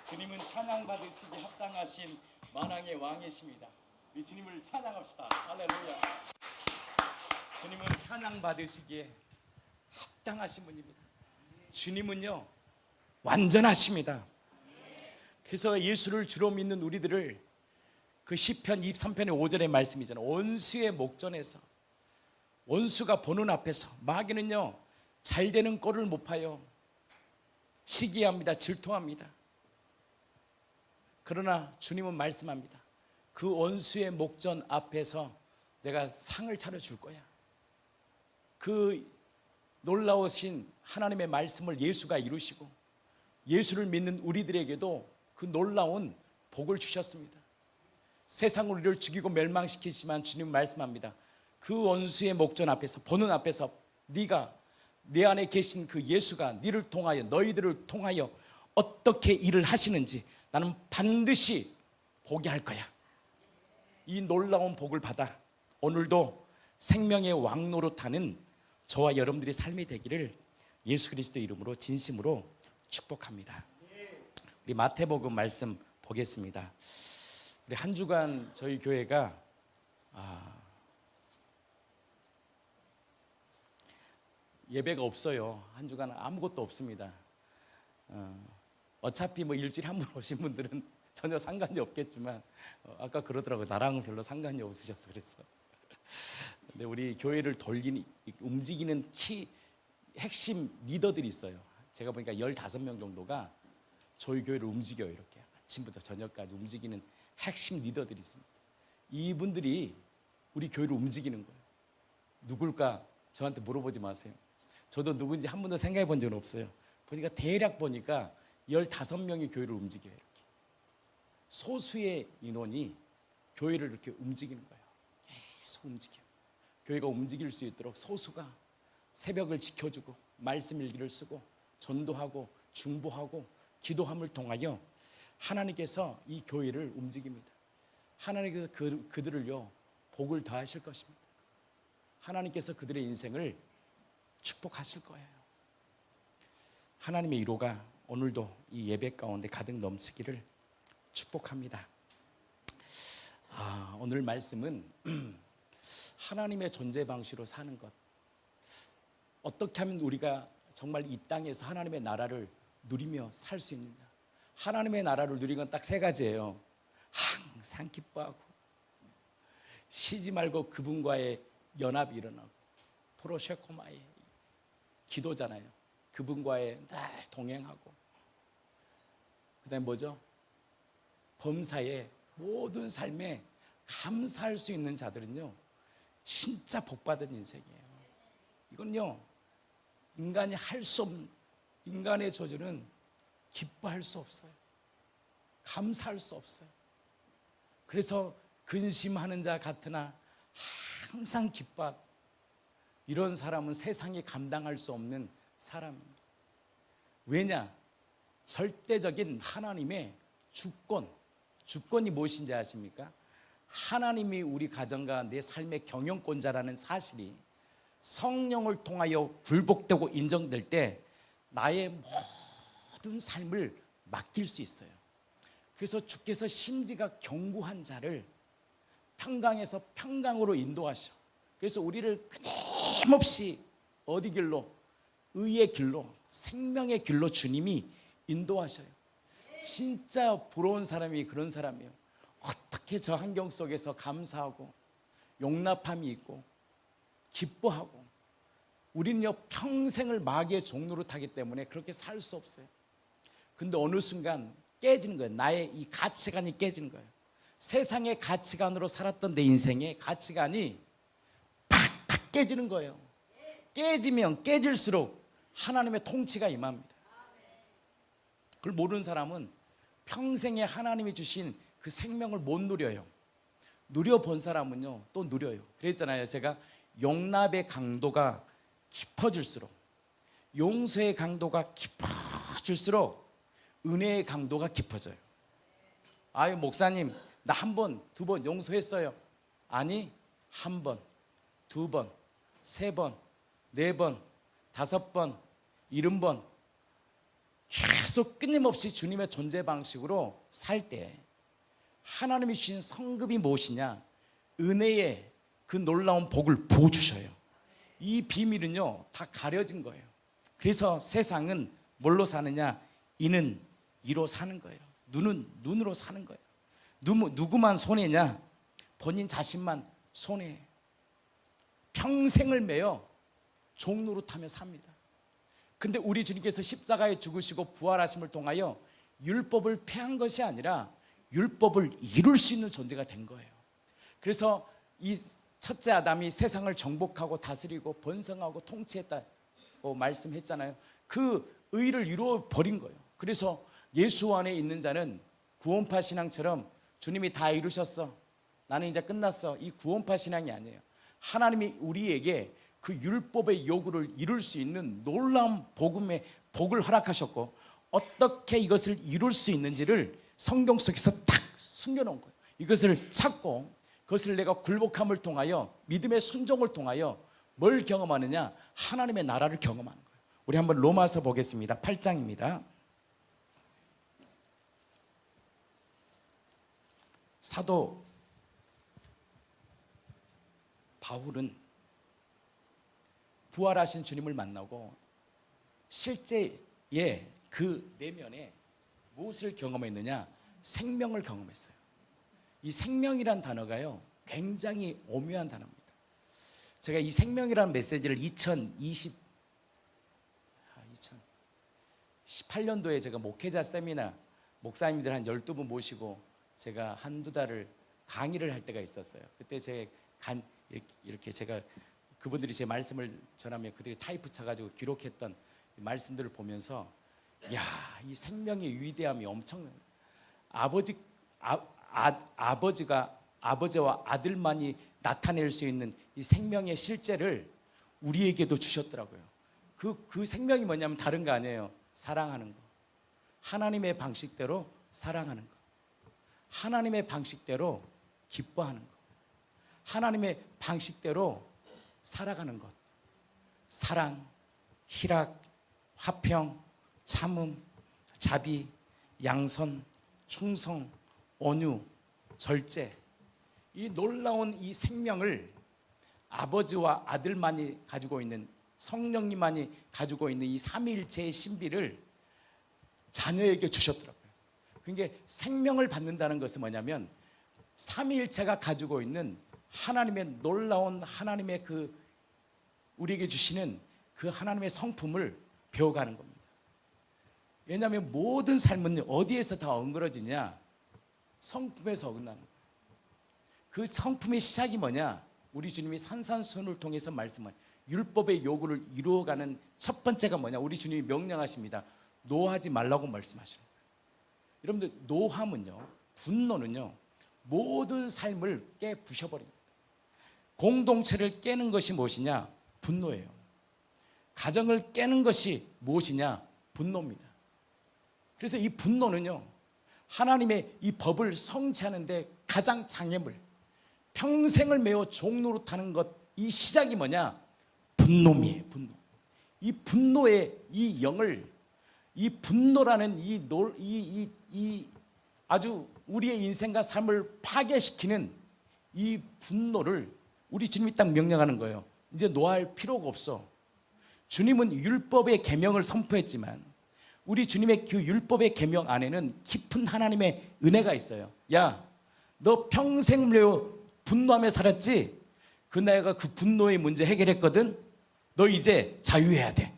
주님은 찬양 받으시기 합당하신 만왕의 왕이십니다. 우리 주님을 찬양합시다. 할렐루야. 주님은 찬양 받으시기에 합당하신 분입니다. 주님은요 완전하십니다. 그래서 예수를 주로 믿는 우리들을 그 시편 23편의 5절의 말씀이잖아요. 원수의 목전에서, 원수가 보는 앞에서 마귀는요 잘 되는 꼴을 못 봐요. 시기합니다. 질투합니다. 그러나 주님은 말씀합니다. 그 원수의 목전 앞에서 내가 상을 차려줄 거야. 그 놀라우신 하나님의 말씀을 예수가 이루시고 예수를 믿는 우리들에게도 그 놀라운 복을 주셨습니다. 세상은 우리를 죽이고 멸망시키지만 주님은 말씀합니다. 그 원수의 목전 앞에서, 보는 앞에서 네가 내 안에 계신 그 예수가 너희를 통하여, 너희들을 통하여 어떻게 일을 하시는지 나는 반드시 보게 할 거야. 이 놀라운 복을 받아 오늘도 생명의 왕노릇하는 저와 여러분들의 삶이 되기를 예수 그리스도 이름으로 진심으로 축복합니다. 우리 마태복음 말씀 보겠습니다. 우리 한 주간 저희 교회가 예배가 없어요. 한 주간 아무것도 없습니다. 어차피 뭐 일주일에 한 번 오신 분들은 전혀 상관이 없겠지만 아까 그러더라고요. 나랑은 별로 상관이 없으셔서. 그래서 근데 우리 교회를 돌리는, 움직이는 핵심 리더들이 있어요. 제가 보니까 15명 정도가 저희 교회를 움직여요. 이렇게 아침부터 저녁까지 움직이는 핵심 리더들이 있습니다. 이분들이 우리 교회를 움직이는 거예요. 누굴까 저한테 물어보지 마세요. 저도 누군지 한 번도 생각해 본 적은 없어요. 보니까 대략 보니까 15명이 교회를 움직여요. 이렇게 소수의 인원이 교회를 이렇게 움직이는 거예요. 계속 움직여요. 교회가 움직일 수 있도록 소수가 새벽을 지켜주고 말씀 일기를 쓰고 전도하고 중보하고 기도함을 통하여 하나님께서 이 교회를 움직입니다. 하나님께서 그들을요 복을 더하실 것입니다. 하나님께서 그들의 인생을 축복하실 거예요. 하나님의 위로가 오늘도 이 예배 가운데 가득 넘치기를 축복합니다. 오늘 말씀은 하나님의 존재 방식으로 사는 것, 어떻게 하면 우리가 정말 이 땅에서 하나님의 나라를 누리며 살 수 있느냐. 하나님의 나라를 누리는 건 딱 3가지예요. 항상 기뻐하고 쉬지 말고 그분과의 연합이 일어나고 프로셰코마의 기도잖아요. 그분과의 날 동행하고, 그 다음에 뭐죠? 범사의 모든 삶에 감사할 수 있는 자들은요 진짜 복받은 인생이에요. 이건요 인간이 할 수 없는, 인간의 저주는 기뻐할 수 없어요. 감사할 수 없어요. 그래서 근심하는 자 같으나 항상 기뻐하고, 이런 사람은 세상이 감당할 수 없는 사람입니다. 왜냐? 절대적인 하나님의 주권이 무엇인지 아십니까? 하나님이 우리 가정과 내 삶의 경영권자라는 사실이 성령을 통하여 굴복되고 인정될 때 나의 모든 삶을 맡길 수 있어요. 그래서 주께서 심지가 견고한 자를 평강에서 평강으로 인도하셔. 그래서 우리를 끊임없이 어디 길로? 의의 길로, 생명의 길로 주님이 인도하셔요. 진짜 부러운 사람이 그런 사람이에요. 어떻게 저 환경 속에서 감사하고 용납함이 있고 기뻐하고. 우리는요 평생을 마귀의 종로로 타기 때문에 그렇게 살 수 없어요. 근데 어느 순간 깨지는 거예요. 나의 이 가치관이 깨지는 거예요. 세상의 가치관으로 살았던 내 인생의 가치관이 팍팍 깨지는 거예요. 깨지면 깨질수록 하나님의 통치가 임합니다. 그걸 모르는 사람은 평생에 하나님이 주신 그 생명을 못 누려요. 누려본 사람은요 또 누려요. 그랬잖아요. 제가 용납의 강도가 깊어질수록, 용서의 강도가 깊어질수록 은혜의 강도가 깊어져요. 아유 목사님 나 1번, 2번 용서했어요. 아니 1번, 2번, 3번, 4번, 5번, 70번 계속 끊임없이 주님의 존재 방식으로 살 때 하나님이 주신 성급이 무엇이냐? 은혜의 그 놀라운 복을 부어주셔요. 이 비밀은요 다 가려진 거예요. 그래서 세상은 뭘로 사느냐? 이는 이로 사는 거예요. 눈은 눈으로 사는 거예요. 누구만 손해냐? 본인 자신만 손해. 평생을 매여 종노릇하며 삽니다. 근데 우리 주님께서 십자가에 죽으시고 부활하심을 통하여 율법을 폐한 것이 아니라 율법을 이룰 수 있는 존재가 된 거예요. 그래서 이 첫째 아담이 세상을 정복하고 다스리고 번성하고 통치했다고 말씀했잖아요. 그 의를 이루어 버린 거예요. 그래서 예수 안에 있는 자는 구원파 신앙처럼 주님이 다 이루셨어, 나는 이제 끝났어, 이 구원파 신앙이 아니에요. 하나님이 우리에게 그 율법의 요구를 이룰 수 있는 놀라운 복음의 복을 허락하셨고, 어떻게 이것을 이룰 수 있는지를 성경 속에서 탁 숨겨놓은 거예요. 이것을 찾고 그것을 내가 굴복함을 통하여 믿음의 순종을 통하여 뭘 경험하느냐? 하나님의 나라를 경험하는 거예요. 우리 한번 로마서 보겠습니다. 8장입니다. 사도 바울은 부활하신 주님을 만나고 실제의 그 내면에 무엇을 경험했느냐? 생명을 경험했어요. 이 생명이란 단어가요 굉장히 오묘한 단어입니다. 제가 이 생명이라는 메시지를 2018년도에 제가 목회자 세미나 목사님들 한 12분 모시고 제가 한두 달을 강의를 할 때가 있었어요. 그때 이렇게 제가 그분들이 제 말씀을 전하면 그들이 타이프 쳐가지고 기록했던 말씀들을 보면서, 야, 이 생명의 위대함이 엄청나요. 아버지와 아들만이 나타낼 수 있는 이 생명의 실제를 우리에게도 주셨더라고요. 그 생명이 뭐냐면 다른 거 아니에요. 사랑하는 거. 하나님의 방식대로 사랑하는 거. 하나님의 방식대로 기뻐하는 것, 하나님의 방식대로 살아가는 것. 사랑, 희락, 화평, 참음, 자비, 양선, 충성, 온유, 절제. 이 놀라운 이 생명을 아버지와 아들만이 가지고 있는, 성령님만이 가지고 있는 이 삼위일체의 신비를 자녀에게 주셨더라고요. 그러니까 생명을 받는다는 것은 뭐냐면 삼위일체가 가지고 있는 하나님의 놀라운 하나님의 그 우리에게 주시는 그 하나님의 성품을 배워가는 겁니다. 왜냐하면 모든 삶은 어디에서 다 엉그러지냐? 성품에서 어긋나는 거예요. 그 성품의 시작이 뭐냐? 우리 주님이 산산수훈을 통해서 말씀한 율법의 요구를 이루어가는 첫 번째가 뭐냐? 우리 주님이 명령하십니다. 노하지 말라고 말씀하시는 거예요. 여러분들, 노함은요, 분노는요, 모든 삶을 깨부셔버립니다. 공동체를 깨는 것이 무엇이냐? 분노예요. 가정을 깨는 것이 무엇이냐? 분노입니다. 그래서 이 분노는요, 하나님의 이 법을 성취하는데 가장 장애물, 평생을 메워 종노릇하는 것, 이 시작이 뭐냐? 분노이에요. 분노. 이 분노의 이 영을, 이 분노라는 이 아주 우리의 인생과 삶을 파괴시키는 이 분노를 우리 주님이 딱 명령하는 거예요. 이제 노할 필요가 없어. 주님은 율법의 계명을 선포했지만 우리 주님의 그 율법의 계명 안에는 깊은 하나님의 은혜가 있어요. 야, 너 평생 분노하며 살았지? 그 내가 그 분노의 문제 해결했거든? 너 이제 자유해야 돼.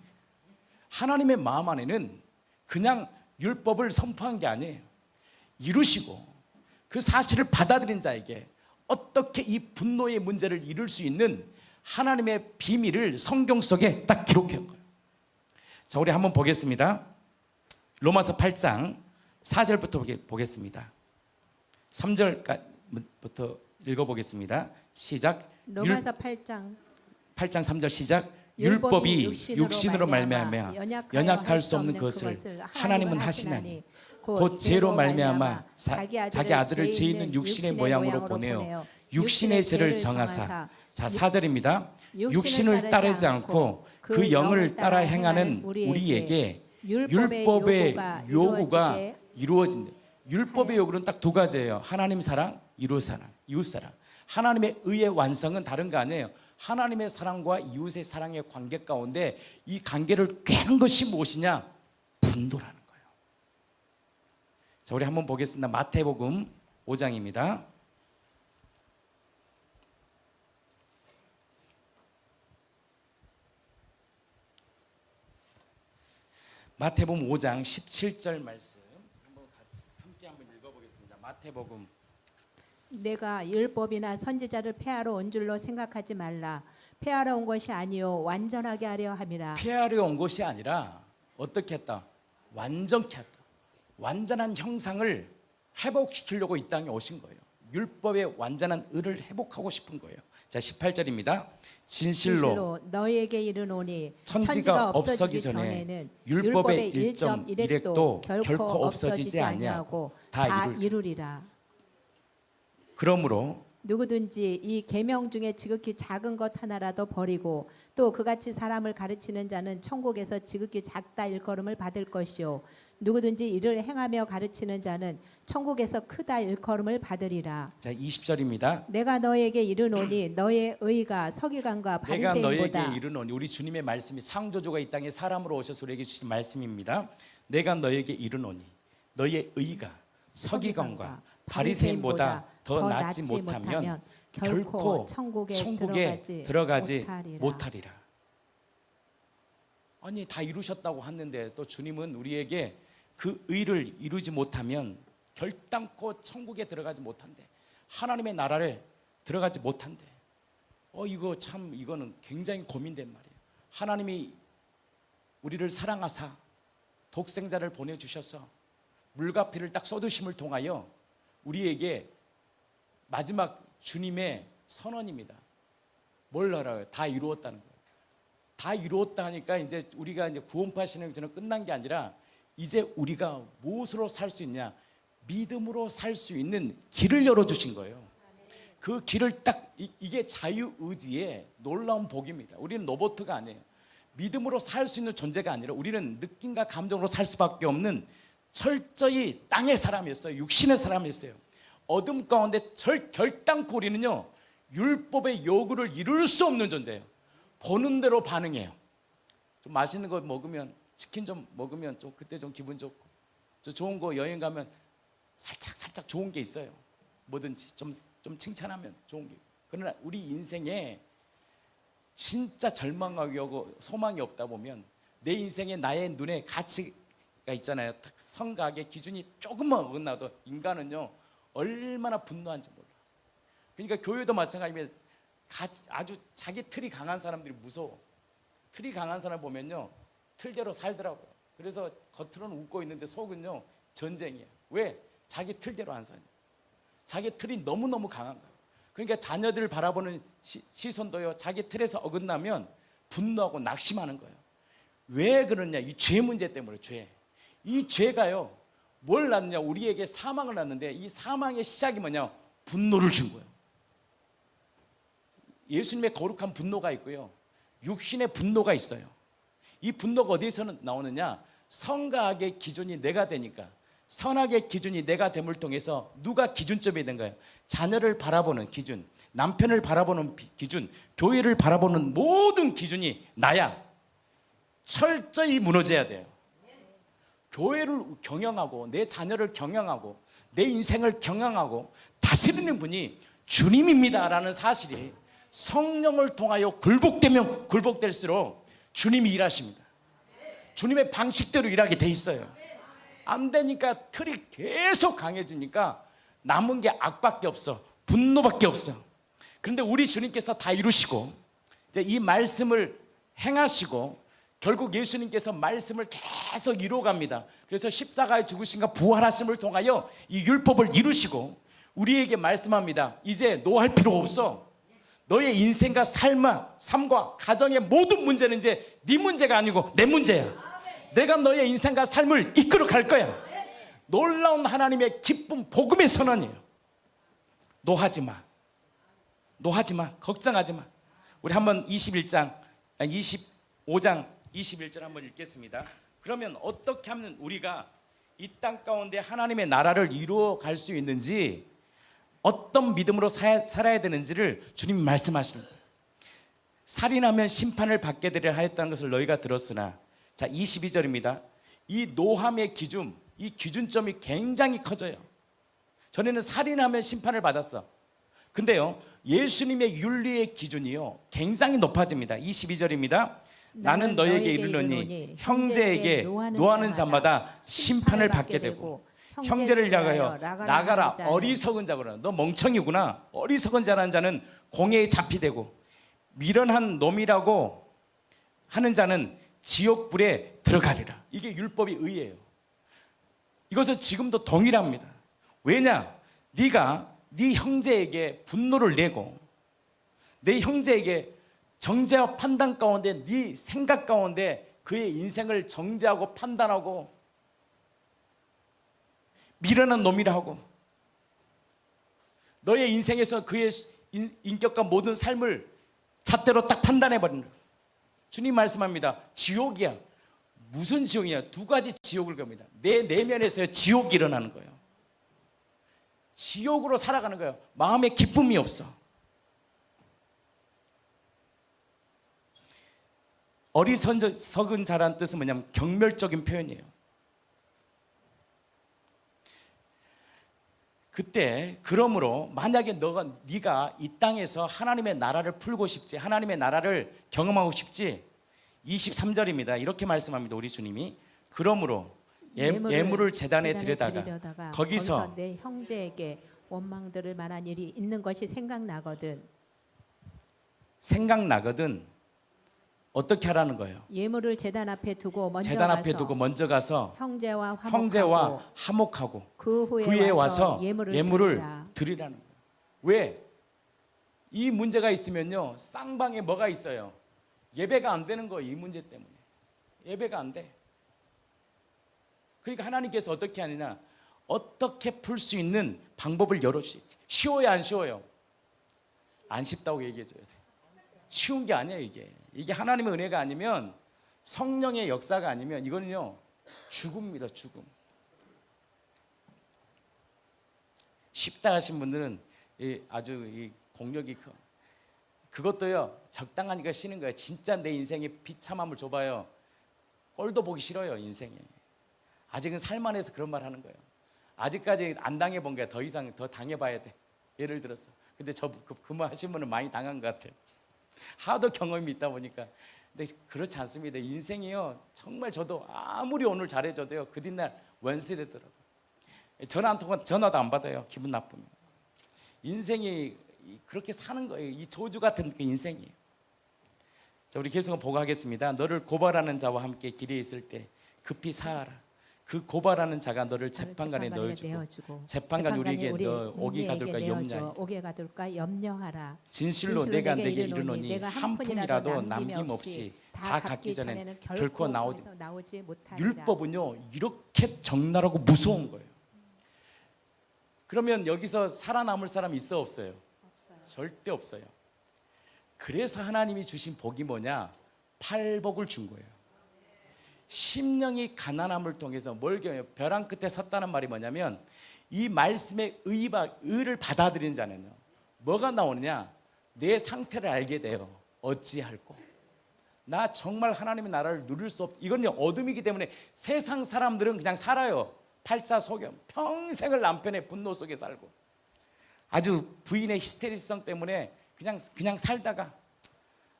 하나님의 마음 안에는 그냥 율법을 선포한 게 아니에요. 이루시고 그 사실을 받아들인 자에게 어떻게 이 분노의 문제를 이룰 수 있는 하나님의 비밀을 성경 속에 딱 기록한 거예요. 자, 우리 한번 보겠습니다. 로마서 8장 4절부터 보겠습니다. 3절부터 읽어보겠습니다. 시작. 로마서 8장 3절 시작. 율법이 육신으로 말미암아 연약할 수 없는 것을 하나님은 하시나니 곧 죄로 말미암아 자기 아들을 죄 있는 육신의 모양으로 보내어 육신의 죄를 정하사. 자, 4절입니다. 육신을 따르지 않고 그 영을 따라 행하는 우리에게 율법의 요구가 이루어지게. 이루어진다. 율법의 요구는 딱 두 가지예요. 하나님 사랑, 이웃 사랑, 이웃 사랑. 하나님의 의의 완성은 다른 거 아니에요. 하나님의 사랑과 이웃의 사랑의 관계 가운데 이 관계를 꿰는 것이 무엇이냐? 분노라는 거예요. 자, 우리 한번 보겠습니다. 마태복음 5장입니다. 마태복음 5장 17절 말씀 한번 함께 한번 읽어보겠습니다. 마태복음. 내가 율법이나 선지자를 폐하러 온 줄로 생각하지 말라. 폐하러 온 것이 아니요 완전하게 하려 함이라. 폐하려 온 것이 아니라 어떻게 했다? 완전케 했다. 완전한 형상을 회복시키려고 이 땅에 오신 거예요. 율법의 완전한 의를 회복하고 싶은 거예요. 자, 18절입니다. 진실로 너희에게 이르노니 천지가 없어지기 전에는 율법의 1.1획도 결코 없어지지 아니하고 다 이루리라. 그러므로 누구든지 이 계명 중에 지극히 작은 것 하나라도 버리고 또 그같이 사람을 가르치는 자는 천국에서 지극히 작다 일컬음을 받을 것이요 누구든지 이를 행하며 가르치는 자는 천국에서 크다 일컬음을 받으리라. 자, 20절입니다. 내가 너에게 이르노니 너의 의가 서기관과 내가 너에게 바리새인보다. 이르노니, 우리 주님의 말씀이 창조주가 이 땅에 사람으로 오셔서 우리에게 주신 말씀입니다. 내가 너에게 이르노니 너의 의가 서기관과 바리새인보다 더 낫지 못하면 결코 천국에 들어가지 못하리라. 아니, 다 이루셨다고 하는데 또 주님은 우리에게 그 의를 이루지 못하면 결단코 천국에 들어가지 못한대. 하나님의 나라를 들어가지 못한대. 이거 참, 이거는 굉장히 고민된 말이에요. 하나님이 우리를 사랑하사 독생자를 보내주셔서 물과 피를 딱 쏟으심을 통하여 우리에게 마지막 주님의 선언입니다. 뭘 알아요? 다 이루었다는 거예요. 다 이루었다 하니까 이제 우리가 이제 구원파 신앙처럼 끝난 게 아니라 이제 우리가 무엇으로 살 수 있냐? 믿음으로 살 수 있는 길을 열어주신 거예요. 그 길을 딱 이게 자유의지의 놀라운 복입니다. 우리는 로봇가 아니에요. 믿음으로 살 수 있는 존재가 아니라 우리는 느낌과 감정으로 살 수밖에 없는 철저히 땅의 사람이었어요. 육신의 사람이었어요. 어둠 가운데 결단코 우리는요 율법의 요구를 이룰 수 없는 존재예요. 보는 대로 반응해요. 좀 맛있는 거 먹으면, 치킨 좀 먹으면 좀 그때 좀 기분 좋고, 저 좋은 거 여행 가면 살짝 좋은 게 있어요. 뭐든지 좀 칭찬하면 좋은 게. 그러나 우리 인생에 진짜 절망하고 소망이 없다 보면 내 인생에 나의 눈에 가치가 있잖아요. 성각의 기준이 조금만 어긋나도 인간은요 얼마나 분노한지 몰라. 그러니까 교회도 마찬가지입니다. 아주 자기 틀이 강한 사람들이 무서워. 틀이 강한 사람 보면요 틀대로 살더라고요. 그래서 겉으로는 웃고 있는데 속은요 전쟁이에요. 왜? 자기 틀대로 한 사람. 자기 틀이 너무너무 강한 거예요. 그러니까 자녀들을 바라보는 시선도요 자기 틀에서 어긋나면 분노하고 낙심하는 거예요. 왜 그러냐? 이 죄 문제 때문에. 이 죄가요 뭘 낳느냐? 우리에게 사망을 낳는데 이 사망의 시작이 뭐냐? 분노를 준 거예요. 예수님의 거룩한 분노가 있고요 육신의 분노가 있어요. 이 분노가 어디에서 나오느냐? 선과 악의 기준이 내가 되니까, 선악의 기준이 내가 됨을 통해서 누가 기준점이 된 거예요? 자녀를 바라보는 기준, 남편을 바라보는 기준, 교회를 바라보는 모든 기준이 나야. 철저히 무너져야 돼요. 교회를 경영하고 내 자녀를 경영하고 내 인생을 경영하고 다스리는 분이 주님입니다라는 사실이 성령을 통하여 굴복되면 굴복될수록 주님이 일하십니다. 주님의 방식대로 일하게 돼 있어요. 안 되니까 틀이 계속 강해지니까 남은 게 악밖에 없어. 분노밖에 없어. 그런데 우리 주님께서 다 이루시고 이제 이 말씀을 행하시고 결국 예수님께서 말씀을 계속 이루어갑니다. 그래서 십자가에 죽으신가 부활하심을 통하여 이 율법을 이루시고 우리에게 말씀합니다. 이제 노할 필요 없어. 너의 인생과 삶과 가정의 모든 문제는 이제 네 문제가 아니고 내 문제야. 내가 너의 인생과 삶을 이끌어 갈 거야. 놀라운 하나님의 기쁨 복음의 선언이에요. 노하지 마. 걱정하지 마. 우리 한번 25장 21절 한번 읽겠습니다. 그러면 어떻게 하면 우리가 이 땅 가운데 하나님의 나라를 이루어 갈 수 있는지, 어떤 믿음으로 살아야 되는지를 주님이 말씀하시는 거예요. 살인하면 심판을 받게 되려 하였다는 것을 너희가 들었으나, 자 22절입니다. 이 노함의 기준, 이 기준점이 굉장히 커져요. 전에는 살인하면 심판을 받았어. 근데요, 예수님의 윤리의 기준이요 굉장히 높아집니다. 22절입니다. 나는 너에게 이르노니 형제에게 노하는 자마다 심판을 받게 되고 형제를 향하여 나가라 어리석은 자구나. 너 멍청이구나. 어리석은 자라는 자는 공회에 잡히되고 미련한 놈이라고 하는 자는 지옥불에 들어가리라. 이게 율법의 의예요. 이것은 지금도 동일합니다. 왜냐? 네가 네 형제에게 분노를 내고 내 형제에게 정죄와 판단 가운데 네 생각 가운데 그의 인생을 정죄하고 판단하고 미련한 놈이라 하고 너의 인생에서 그의 인격과 모든 삶을 잣대로 딱 판단해버리는 거예요. 주님 말씀합니다. 지옥이야. 무슨 지옥이냐? 두 가지 지옥을 겁니다. 내 내면에서 지옥이 일어나는 거예요. 지옥으로 살아가는 거예요. 마음에 기쁨이 없어. 어리석은 자라는 뜻은 뭐냐면 경멸적인 표현이에요. 그때 그러므로 만약에 네가 이 땅에서 하나님의 나라를 풀고 싶지, 하나님의 나라를 경험하고 싶지, 23절입니다. 이렇게 말씀합니다. 우리 주님이 그러므로 예물을 제단에 드려다가 거기서 내 형제에게 원망들을 만한 일이 있는 것이 생각나거든 어떻게 하라는 거예요? 예물을 제단 앞에 두고 먼저 가서 형제와 화목하고 그 후에 와서 예물을 드리라는 거예요. 왜? 이 문제가 있으면요 쌍방에 뭐가 있어요? 예배가 안 되는 거예요. 이 문제 때문에 예배가 안 돼. 그러니까 하나님께서 어떻게 하느냐, 어떻게 풀 수 있는 방법을 열어주시지. 쉬워요 안 쉬워요? 안 쉽다고 얘기해줘야 돼. 쉬운 게 아니에요. 이게 하나님의 은혜가 아니면, 성령의 역사가 아니면 이거는요 죽음입니다. 죽음. 쉽다 하신 분들은 아주 공력이 커. 그것도요 적당하니까 쉬는 거예요. 진짜 내 인생에 비참함을 줘봐요, 꼴도 보기 싫어요. 인생에 아직은 살만해서 그런 말 하는 거예요. 아직까지 안 당해본 게 더 이상 더 당해봐야 돼. 예를 들어서. 근데 그 말 하신 분은 많이 당한 것 같아요. 하도 경험이 있다 보니까. 근데 그렇지 않습니다. 인생이요 정말 저도 아무리 오늘 잘해줘도요 그 뒷날 원수 되더라고요. 전화 한 통은 전화도 안 받아요. 기분 나쁘면. 인생이 그렇게 사는 거예요. 이 저주 같은 그 인생이에요. 자, 우리 계속 보고 하겠습니다. 너를 고발하는 자와 함께 길에 있을 때 급히 사하라. 그 고발하는 자가 너를 재판관에 넣어주고 재판관이 우리에게 너 오게 가둘까 염려하라. 진실로 내가 내게 이르노니 한 푼이라도 남김없이 다 갖기 전에는 결코 나오지 못하리라. 율법은요 이렇게 적나라하고 무서운 거예요. 그러면 여기서 살아남을 사람이 있어 없어요? 절대 없어요. 그래서 하나님이 주신 복이 뭐냐? 팔복을 준 거예요. 심령이 가난함을 통해서 뭘 경험해요? 벼랑 끝에 섰다는 말이 뭐냐면, 이 말씀의 의를 받아들이는 자는요 뭐가 나오느냐? 내 상태를 알게 돼요. 어찌할꼬? 나 정말 하나님의 나라를 누릴 수 없. 이건요 어둠이기 때문에 세상 사람들은 그냥 살아요. 팔자소견. 평생을 남편의 분노 속에 살고, 아주 부인의 히스테리성 때문에 그냥 살다가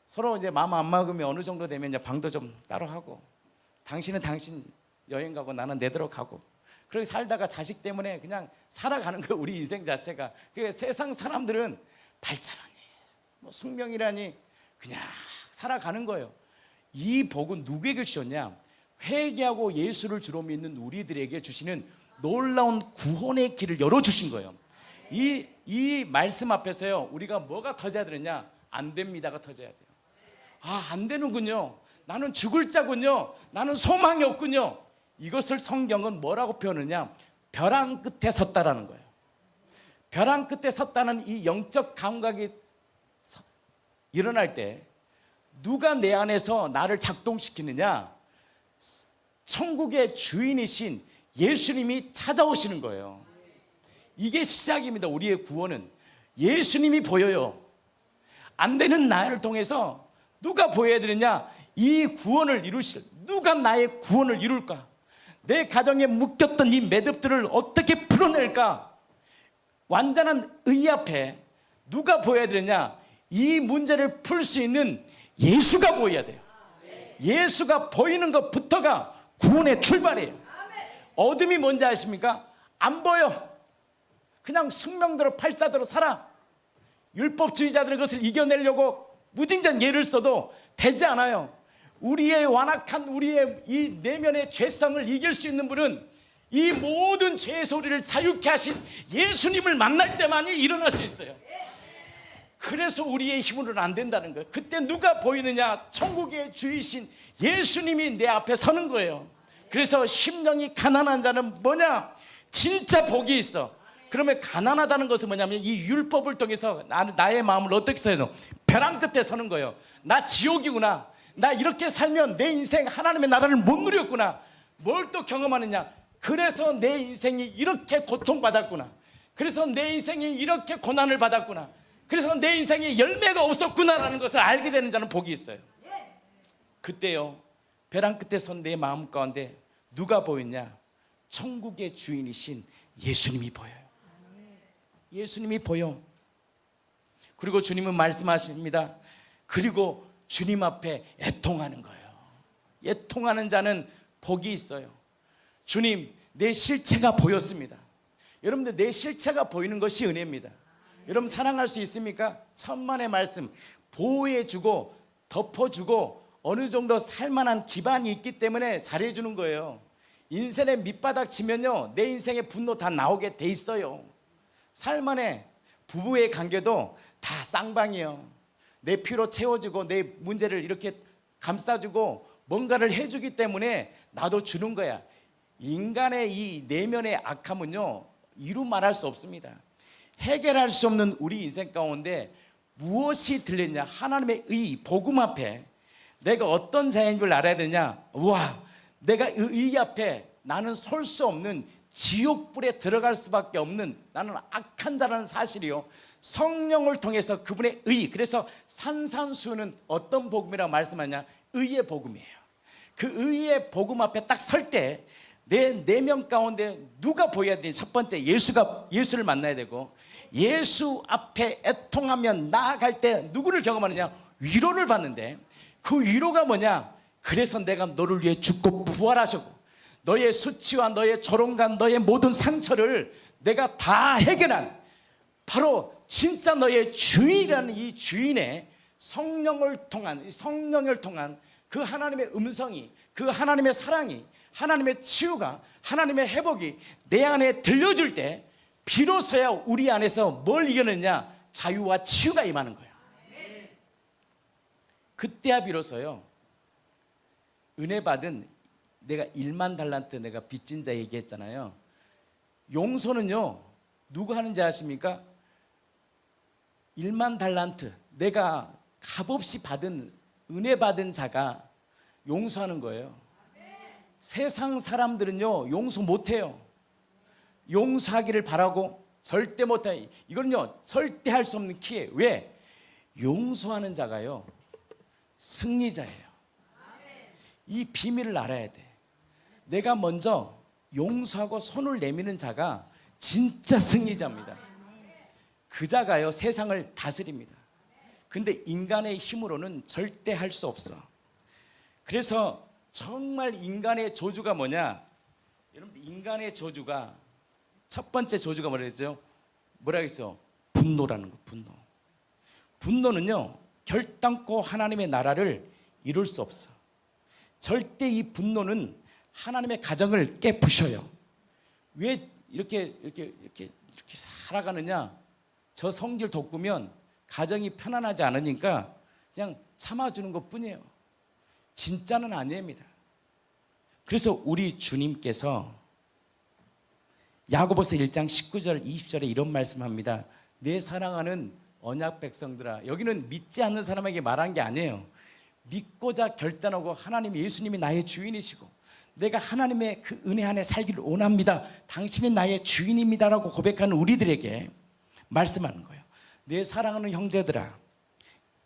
서로 이제 마음 안 막으면 어느 정도 되면 이제 방도 좀 따로 하고, 당신은 당신 여행 가고 나는 내대로 가고, 그렇게 살다가 자식 때문에 그냥 살아가는 거예요. 우리 인생 자체가. 그러니까 세상 사람들은 발자라니 뭐 숙명이라니 그냥 살아가는 거예요. 이 복은 누구에게 주셨냐? 회개하고 예수를 주로 믿는 우리들에게 주시는 놀라운 구원의 길을 열어주신 거예요. 이 말씀 앞에서요 우리가 뭐가 터져야 되느냐? 안 됩니다가 터져야 돼요. 안 되는군요. 나는 죽을 자군요. 나는 소망이 없군요. 이것을 성경은 뭐라고 표현하느냐? 벼랑 끝에 섰다라는 거예요. 벼랑 끝에 섰다는 이 영적 감각이 일어날 때 누가 내 안에서 나를 작동시키느냐? 천국의 주인이신 예수님이 찾아오시는 거예요. 이게 시작입니다. 우리의 구원은 예수님이 보여요. 안 되는 나를 통해서 누가 보여야 되느냐? 이 구원을 이루실 누가 나의 구원을 이룰까? 내 가정에 묶였던 이 매듭들을 어떻게 풀어낼까? 완전한 의 앞에 누가 보여야 되느냐? 이 문제를 풀 수 있는 예수가 보여야 돼요. 예수가 보이는 것부터가 구원의 출발이에요. 어둠이 뭔지 아십니까? 안 보여. 그냥 숙명대로 팔자대로 살아. 율법주의자들은 그것을 이겨내려고 무진장 예를 써도 되지 않아요. 우리의 완악한 우리의 이 내면의 죄성을 이길 수 있는 분은 이 모든 죄의 소리를 자유케 하신 예수님을 만날 때만이 일어날 수 있어요. 그래서 우리의 힘으로는 안 된다는 거예요. 그때 누가 보이느냐? 천국의 주이신 예수님이 내 앞에 서는 거예요. 그래서 심령이 가난한 자는 뭐냐? 진짜 복이 있어. 그러면 가난하다는 것은 뭐냐면 이 율법을 통해서 나의 마음을 어떻게 써요? 벼랑 끝에 서는 거예요. 나 지옥이구나. 나 이렇게 살면 내 인생 하나님의 나라를 못 누렸구나. 뭘 또 경험하느냐? 그래서 내 인생이 이렇게 고통받았구나. 그래서 내 인생이 이렇게 고난을 받았구나. 그래서 내 인생에 열매가 없었구나라는 것을 알게 되는 자는 복이 있어요. 그때요, 벼랑 끝에 선 내 마음 가운데 누가 보였냐? 천국의 주인이신 예수님이 보여요. 예수님이 보여. 그리고 주님은 말씀하십니다. 그리고 주님 앞에 애통하는 거예요. 애통하는 자는 복이 있어요. 주님, 내 실체가 보였습니다. 여러분들, 내 실체가 보이는 것이 은혜입니다. 여러분, 사랑할 수 있습니까? 천만의 말씀, 보호해주고 덮어주고 어느 정도 살만한 기반이 있기 때문에 잘해주는 거예요. 인생의 밑바닥 치면요, 내 인생의 분노 다 나오게 돼 있어요. 살만해. 부부의 관계도 다 쌍방이에요. 내 피로 채워주고 내 문제를 이렇게 감싸주고 뭔가를 해주기 때문에 나도 주는 거야. 인간의 이 내면의 악함은요, 이루 말할 수 없습니다. 해결할 수 없는 우리 인생 가운데 무엇이 들렸냐? 하나님의 의, 복음 앞에 내가 어떤 자인 줄 알아야 되냐? 우와, 내가 의 앞에 나는 설 수 없는 지옥불에 들어갈 수밖에 없는 나는 악한 자라는 사실이요, 성령을 통해서 그분의 의, 그래서 산산수는 어떤 복음이라고 말씀하냐? 의의 복음이에요. 그 의의 복음 앞에 딱 설 때 내 내면 가운데 누가 보여야 되니? 첫 번째 예수를 만나야 되고, 예수 앞에 애통하면 나아갈 때 누구를 경험하느냐? 위로를 받는데, 그 위로가 뭐냐? 그래서 내가 너를 위해 죽고 부활하셨고 너의 수치와 너의 조롱과 너의 모든 상처를 내가 다 해결한 바로 진짜 너의 주인이라는 이 주인의 성령을 통한 그 하나님의 음성이, 그 하나님의 사랑이, 하나님의 치유가, 하나님의 회복이 내 안에 들려줄 때 비로소야 우리 안에서 뭘 이겨내냐? 자유와 치유가 임하는 거야. 그때야 비로소요, 은혜 받은, 내가 1만 달란트 내가 빚진 자 얘기했잖아요. 용서는요, 누가 하는지 아십니까? 1만 달란트 내가 값없이 받은, 은혜 받은 자가 용서하는 거예요. 세상 사람들은요, 용서 못해요. 용서하기를 바라고 절대 못해. 이거는요, 절대 할 수 없는 키예요. 왜? 용서하는 자가요, 승리자예요. 이 비밀을 알아야 돼. 내가 먼저 용서하고 손을 내미는 자가 진짜 승리자입니다. 그 자가요, 세상을 다스립니다. 근데 인간의 힘으로는 절대 할 수 없어. 그래서 정말 인간의 저주가 뭐냐? 여러분, 인간의 저주가 첫 번째 저주가 뭐라 그랬죠? 뭐라 그랬어요? 분노라는 거. 분노는요, 결단코 하나님의 나라를 이룰 수 없어. 절대 이 분노는 하나님의 가정을 깨부셔요. 왜 이렇게 살아가느냐? 저 성질 돋구면 가정이 편안하지 않으니까 그냥 참아주는 것뿐이에요. 진짜는 아닙니다. 그래서 우리 주님께서 야고보서 1장 19절 20절에 이런 말씀합니다. 내 사랑하는 언약 백성들아. 여기는 믿지 않는 사람에게 말한 게 아니에요. 믿고자 결단하고 하나님 예수님이 나의 주인이시고 내가 하나님의 그 은혜 안에 살기를 원합니다. 당신이 나의 주인입니다라고 고백하는 우리들에게 말씀하는 거예요. 내 사랑하는 형제들아,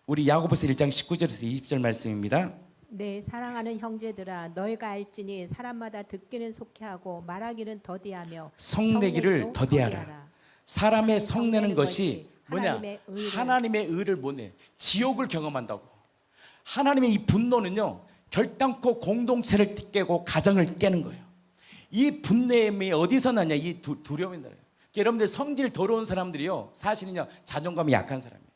우리 야고보서 1장 19절에서 20절 말씀입니다. 네, 사랑하는 형제들아, 너희가 알지니 사람마다 듣기는 속히하고 말하기는 더디하며 성내기를 더디하라. 사람의 성내는 것이 뭐냐? 하나님의 의를 못 내. 지옥을 경험한다고. 하나님의 이 분노는요, 결단코 공동체를 깨고 가정을 깨는 거예요. 이 분노함이 어디서 나냐? 이 두려움이 나요. 여러분들 성질 더러운 사람들이요, 사실은요 자존감이 약한 사람이에요.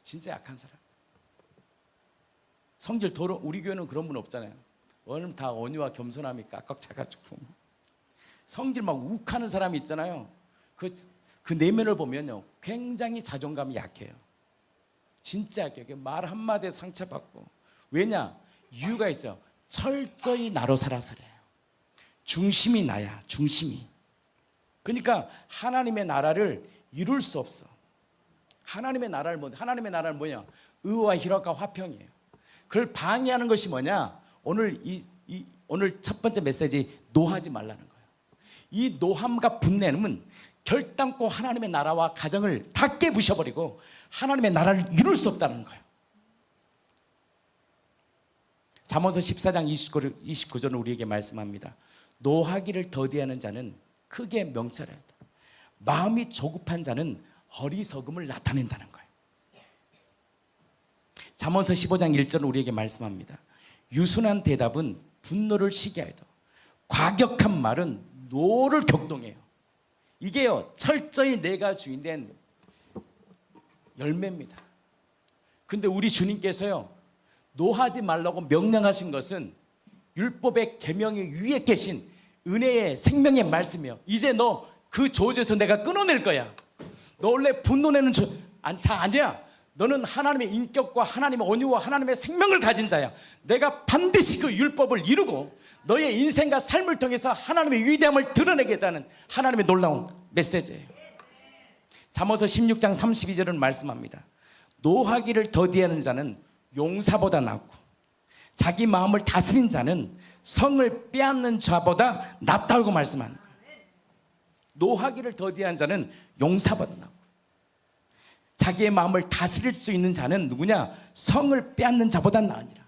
진짜 약한 사람. 성질 더러운, 우리 교회는 그런 분 없잖아요. 오늘 다 온유와 겸손함이 깍깍 차가지고 성질 막 욱하는 사람이 있잖아요. 그 내면을 보면요 굉장히 자존감이 약해요. 진짜 약해요. 말 한마디에 상처받고. 왜냐? 이유가 있어요. 철저히 나로 살아서 그래요. 중심이 나야, 중심이. 그러니까 하나님의 나라를 이룰 수 없어. 하나님의 나라를 뭐냐? 의와 희락과 화평이에요. 그걸 방해하는 것이 뭐냐? 오늘 오늘 첫 번째 메시지, 노하지 말라는 거예요. 이 노함과 분내는 결단코 하나님의 나라와 가정을 다 깨부셔버리고 하나님의 나라를 이룰 수 없다는 거예요. 잠언서 14장 29절은 우리에게 말씀합니다. 노하기를 더디하는 자는 크게 명철하다. 마음이 조급한 자는 어리석음을 나타낸다는 거예요. 잠언서 15장 1절은 우리에게 말씀합니다. 유순한 대답은 분노를 시게 하여도 과격한 말은 노를 격동해요. 이게요 철저히 내가 주인된 열매입니다. 근데 우리 주님께서요 노하지 말라고 명령하신 것은 율법의 계명의 위에 계신 은혜의 생명의 말씀이요. 이제 너 그 조주에서 내가 끊어낼 거야. 너 원래 분노내는 아니야. 너는 하나님의 인격과 하나님의 온유와 하나님의 생명을 가진 자야. 내가 반드시 그 율법을 이루고 너의 인생과 삶을 통해서 하나님의 위대함을 드러내겠다는 하나님의 놀라운 메시지예요. 잠언서 16장 32절은 말씀합니다. 노하기를 더디하는 자는 용사보다 낫고 자기 마음을 다스린 자는 성을 빼앗는 자보다 낫다고 말씀하는 거예요. 노하기를 더디한 자는 용사보다 낫고 자기의 마음을 다스릴 수 있는 자는 누구냐? 성을 빼앗는 자보다 나으니라.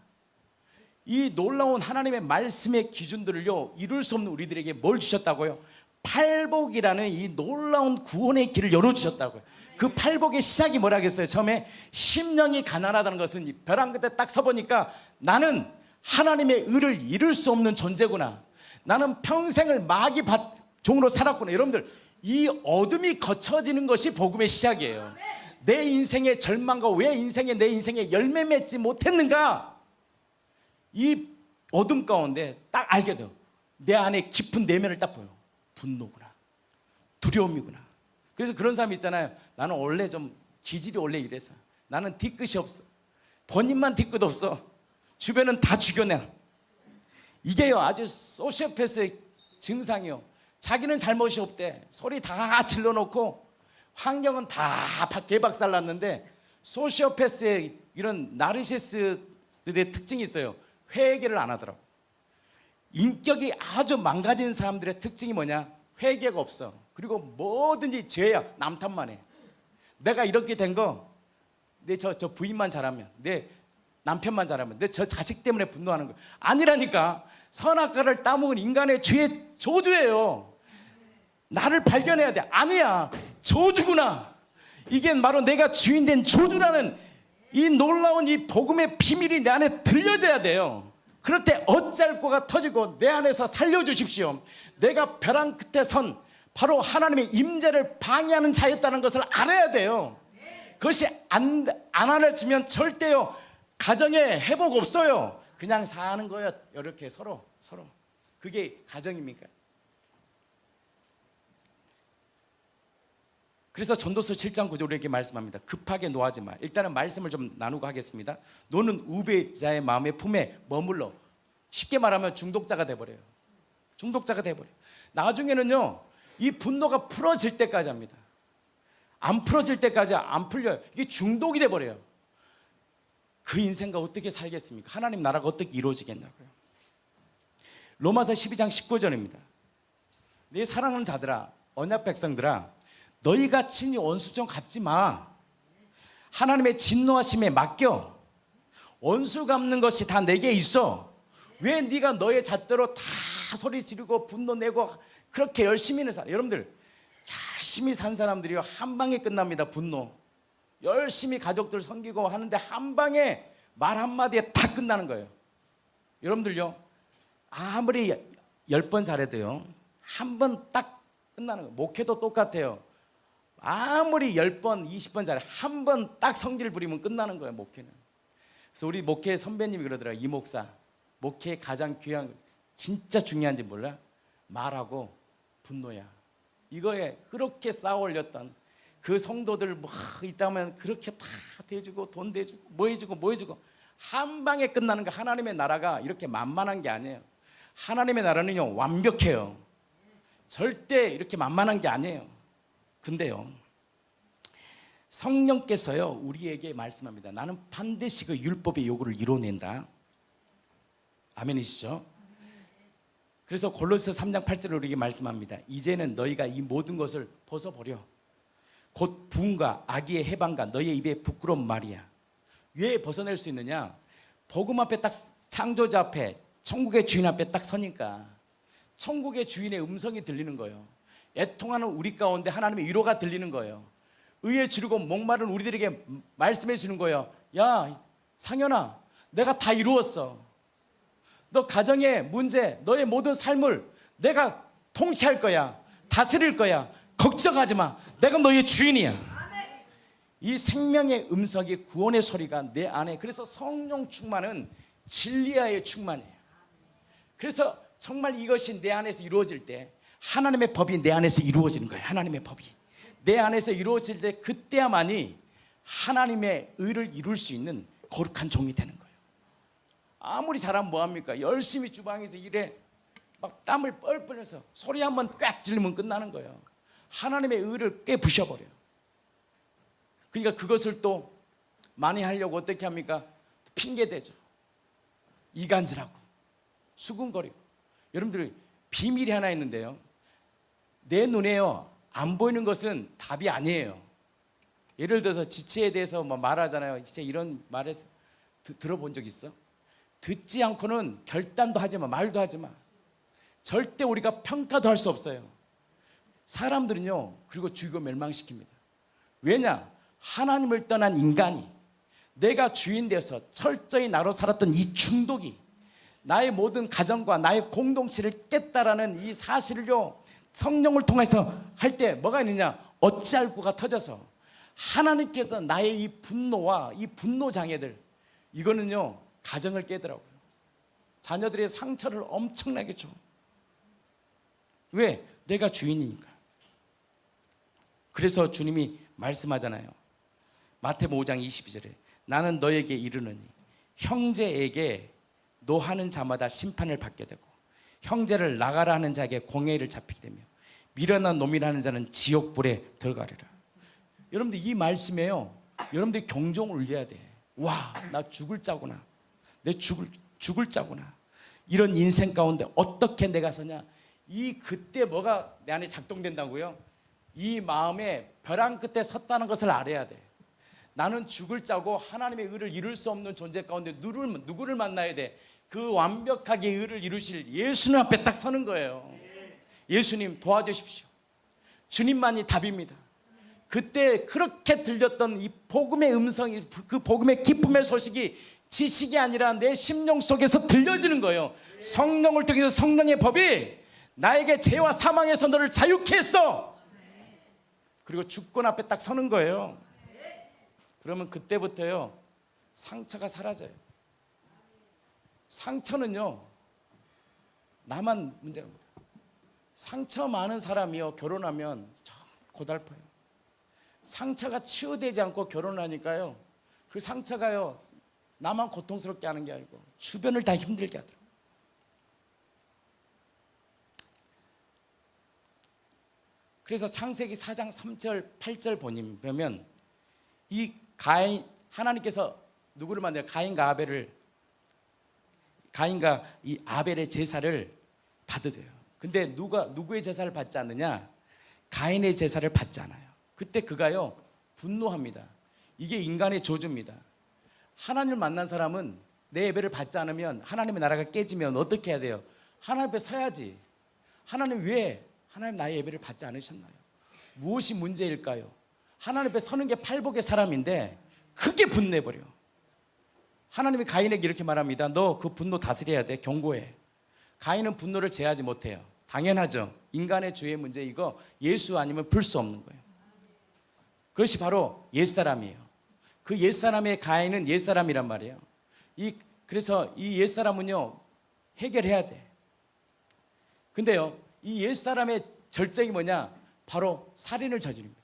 이 놀라운 하나님의 말씀의 기준들을요 이룰 수 없는 우리들에게 뭘 주셨다고요? 팔복이라는 이 놀라운 구원의 길을 열어주셨다고요. 그 팔복의 시작이 뭐라겠어요? 처음에 심령이 가난하다는 것은 벼랑 끝에 딱 서보니까 나는 하나님의 의를 이룰 수 없는 존재구나. 나는 평생을 마귀 종으로 살았구나. 여러분들 이 어둠이 거쳐지는 것이 복음의 시작이에요. 내 인생의 절망과 왜 내 인생에 열매 맺지 못했는가? 이 어둠 가운데 딱 알게 돼요. 내 안에 깊은 내면을 딱 보여. 분노구나, 두려움이구나. 그래서 그런 사람이 있잖아요. 나는 원래 좀 기질이 원래 이래서 나는 뒤끝이 없어. 본인만 뒤끝 없어. 주변은 다 죽여내. 이게요 아주 소시오패스의 증상이요. 자기는 잘못이 없대. 소리 다 질러놓고 환경은 다 개박살 났는데 소시오패스의 이런 나르시스들의 특징이 있어요. 회개를 안 하더라고. 인격이 아주 망가진 사람들의 특징이 뭐냐? 회개가 없어. 그리고 뭐든지 죄야. 남 탓만 해. 내가 이렇게 된 거 내 저 부인만 잘하면, 내 남편만 잘하면, 내 저 자식 때문에 분노하는 거 아니라니까. 선악과를 따먹은 인간의 죄의 저주예요. 나를 발견해야 돼. 아니야, 저주구나. 이게 바로 내가 주인된 저주라는 이 놀라운 이 복음의 비밀이 내 안에 들려져야 돼요. 그럴 때 어짤꼬가 터지고 내 안에서 살려주십시오. 내가 벼랑 끝에 선 바로 하나님의 임재를 방해하는 자였다는 것을 알아야 돼요. 그것이 안 알아지면 절대요 가정에 회복 없어요. 그냥 사는 거예요. 이렇게 서로 그게 가정입니까? 그래서 전도서 7장 9절 우리에게 말씀합니다. 급하게 노하지 마. 일단은 말씀을 좀 나누고 하겠습니다. 노는 우배자의 마음의 품에 머물러. 쉽게 말하면 중독자가 돼버려요. 중독자가 돼버려요. 나중에는요 이 분노가 풀어질 때까지 합니다. 안 풀어질 때까지 안 풀려요. 이게 중독이 돼버려요. 그 인생과 어떻게 살겠습니까? 하나님 나라가 어떻게 이루어지겠냐고요. 로마서 12장 19절입니다. 내 사랑하는 자들아, 언약 백성들아, 너희가 친히 원수 좀 갚지 마. 하나님의 진노하심에 맡겨. 원수 갚는 것이 다 내게 있어. 왜 네가 너의 잣대로 다 소리 지르고 분노 내고 그렇게 열심히는 살아. 여러분들 열심히 산 사람들이요, 한 방에 끝납니다. 분노. 열심히 가족들 섬기고 하는데 한 방에 말 한마디에 다 끝나는 거예요. 여러분들요, 아무리 10번 잘해도요, 한 번 딱 끝나는 거예요. 목회도 똑같아요. 아무리 10번 20번 잘해, 한 번 딱 성질 부리면 끝나는 거예요, 목회는. 그래서 우리 목회 선배님이 그러더라고요. 이 목사, 목회의 가장 귀한, 진짜 중요한지 몰라? 말하고 분노야. 이거에 그렇게 쌓아 올렸던 그 성도들 뭐 있다면 그렇게 다 대주고 돈 대주고 뭐 해주고 한 방에 끝나는 거. 하나님의 나라가 이렇게 만만한 게 아니에요. 하나님의 나라는요, 완벽해요. 절대 이렇게 만만한 게 아니에요. 근데요, 성령께서요 우리에게 말씀합니다. 나는 반드시 그 율법의 요구를 이뤄낸다. 아멘이시죠? 그래서 골로새 3장 8절에 우리에게 말씀합니다. 이제는 너희가 이 모든 것을 벗어버려. 곧 부흥과 악의의 해방과 너희의 입에 부끄러운 말이야. 왜 벗어낼 수 있느냐? 복음 앞에 딱, 창조자 앞에, 천국의 주인 앞에 딱 서니까 천국의 주인의 음성이 들리는 거예요. 애통하는 우리 가운데 하나님의 위로가 들리는 거예요. 의에 주르고 목마른 우리들에게 말씀해 주는 거예요. 야 상현아, 내가 다 이루었어. 너 가정의 문제, 너의 모든 삶을 내가 통치할 거야. 다스릴 거야. 걱정하지 마. 내가 너의 주인이야. 이 생명의 음성이, 구원의 소리가 내 안에. 그래서 성령 충만은 진리와의 충만이에요. 그래서 정말 이것이 내 안에서 이루어질 때 하나님의 법이 내 안에서 이루어지는 거예요. 하나님의 법이 내 안에서 이루어질 때 그때야만이 하나님의 의를 이룰 수 있는 거룩한 종이 되는 거예요. 아무리 잘하면 뭐합니까? 열심히 주방에서 일해 막 땀을 뻘뻘 흘려서 소리 한번 꽉 지르면 끝나는 거예요. 하나님의 의를 꽤 부셔버려요. 그러니까 그것을 또 많이 하려고 어떻게 합니까? 핑계대죠. 이간질하고 수군거리고. 여러분들 비밀이 하나 있는데요, 내 눈에요 안 보이는 것은 답이 아니에요. 예를 들어서 지체에 대해서 뭐 말하잖아요. 진짜 이런 말을 들어본 적 있어? 듣지 않고는 결단도 하지 마, 말도 하지 마. 절대 우리가 평가도 할 수 없어요. 사람들은요, 그리고 죽이고 멸망시킵니다. 왜냐? 하나님을 떠난 인간이 내가 주인 되어서 철저히 나로 살았던 이 중독이 나의 모든 가정과 나의 공동체를 깼다라는 이 사실을요, 성령을 통해서 할 때 뭐가 있느냐? 어찌할구가 터져서 하나님께서 나의 이 분노와 이 분노 장애들, 이거는요 가정을 깨더라고요. 자녀들의 상처를 엄청나게 줘. 왜? 내가 주인이니까. 그래서 주님이 말씀하잖아요. 마태복음 5장 22절에 나는 너에게 이르노니 형제에게 노하는 자마다 심판을 받게 되고 형제를 나가라 하는 자에게 공회를 잡히게 되며 미련한 놈이라는 자는 지옥불에 들어가리라. 여러분들 이 말씀에요, 여러분들이 경종을 울려야 돼. 와, 나 죽을 자구나. 내 죽을 자구나. 이런 인생 가운데 어떻게 내가 서냐. 그때 뭐가 내 안에 작동된다고요? 이 마음에 벼랑 끝에 섰다는 것을 알아야 돼. 나는 죽을 자고 하나님의 의를 이룰 수 없는 존재 가운데 누구를 만나야 돼? 그 완벽하게 의를 이루실 예수님 앞에 딱 서는 거예요. 예수님 도와주십시오. 주님만이 답입니다. 그때 그렇게 들렸던 이 복음의 음성이, 그 복음의 기쁨의 소식이 지식이 아니라 내 심령 속에서 들려지는 거예요. 성령을 통해서 성령의 법이 나에게 죄와 사망에서 너를 자유케 했어. 그리고 주권 앞에 딱 서는 거예요. 그러면 그때부터요 상처가 사라져요. 상처는요 나만 문제가 없어요. 상처 많은 사람이요 결혼하면 참 고달퍼요. 상처가 치유되지 않고 결혼하니까요 그 상처가요 나만 고통스럽게 하는 게 아니고 주변을 다 힘들게 하더라고요. 그래서 창세기 4장 3절 8절 보면 이 가인, 하나님께서 누구를 만들어요? 가인과 이 아벨의 제사를 받아줘요. 근데 누구의 제사를 받지 않느냐? 가인의 제사를 받지 않아요. 그때 그가요 분노합니다. 이게 인간의 저주입니다. 하나님을 만난 사람은 내 예배를 받지 않으면 하나님의 나라가 깨지면 어떻게 해야 돼요? 하나님 앞에 서야지. 하나님 왜 하나님 나의 예배를 받지 않으셨나요? 무엇이 문제일까요? 하나님 앞에 서는 게 팔복의 사람인데 크게 분내버려. 하나님이 가인에게 이렇게 말합니다. 너 그 분노 다스려야 돼. 경고해. 가인은 분노를 제어하지 못해요. 당연하죠. 인간의 죄의 문제, 이거 예수 아니면 풀 수 없는 거예요. 그것이 바로 옛사람이에요. 그 옛사람의 가인은 옛사람이란 말이에요. 그래서 이 옛사람은요 해결해야 돼. 근데요 이 옛사람의 절정이 뭐냐? 바로 살인을 저지릅니다.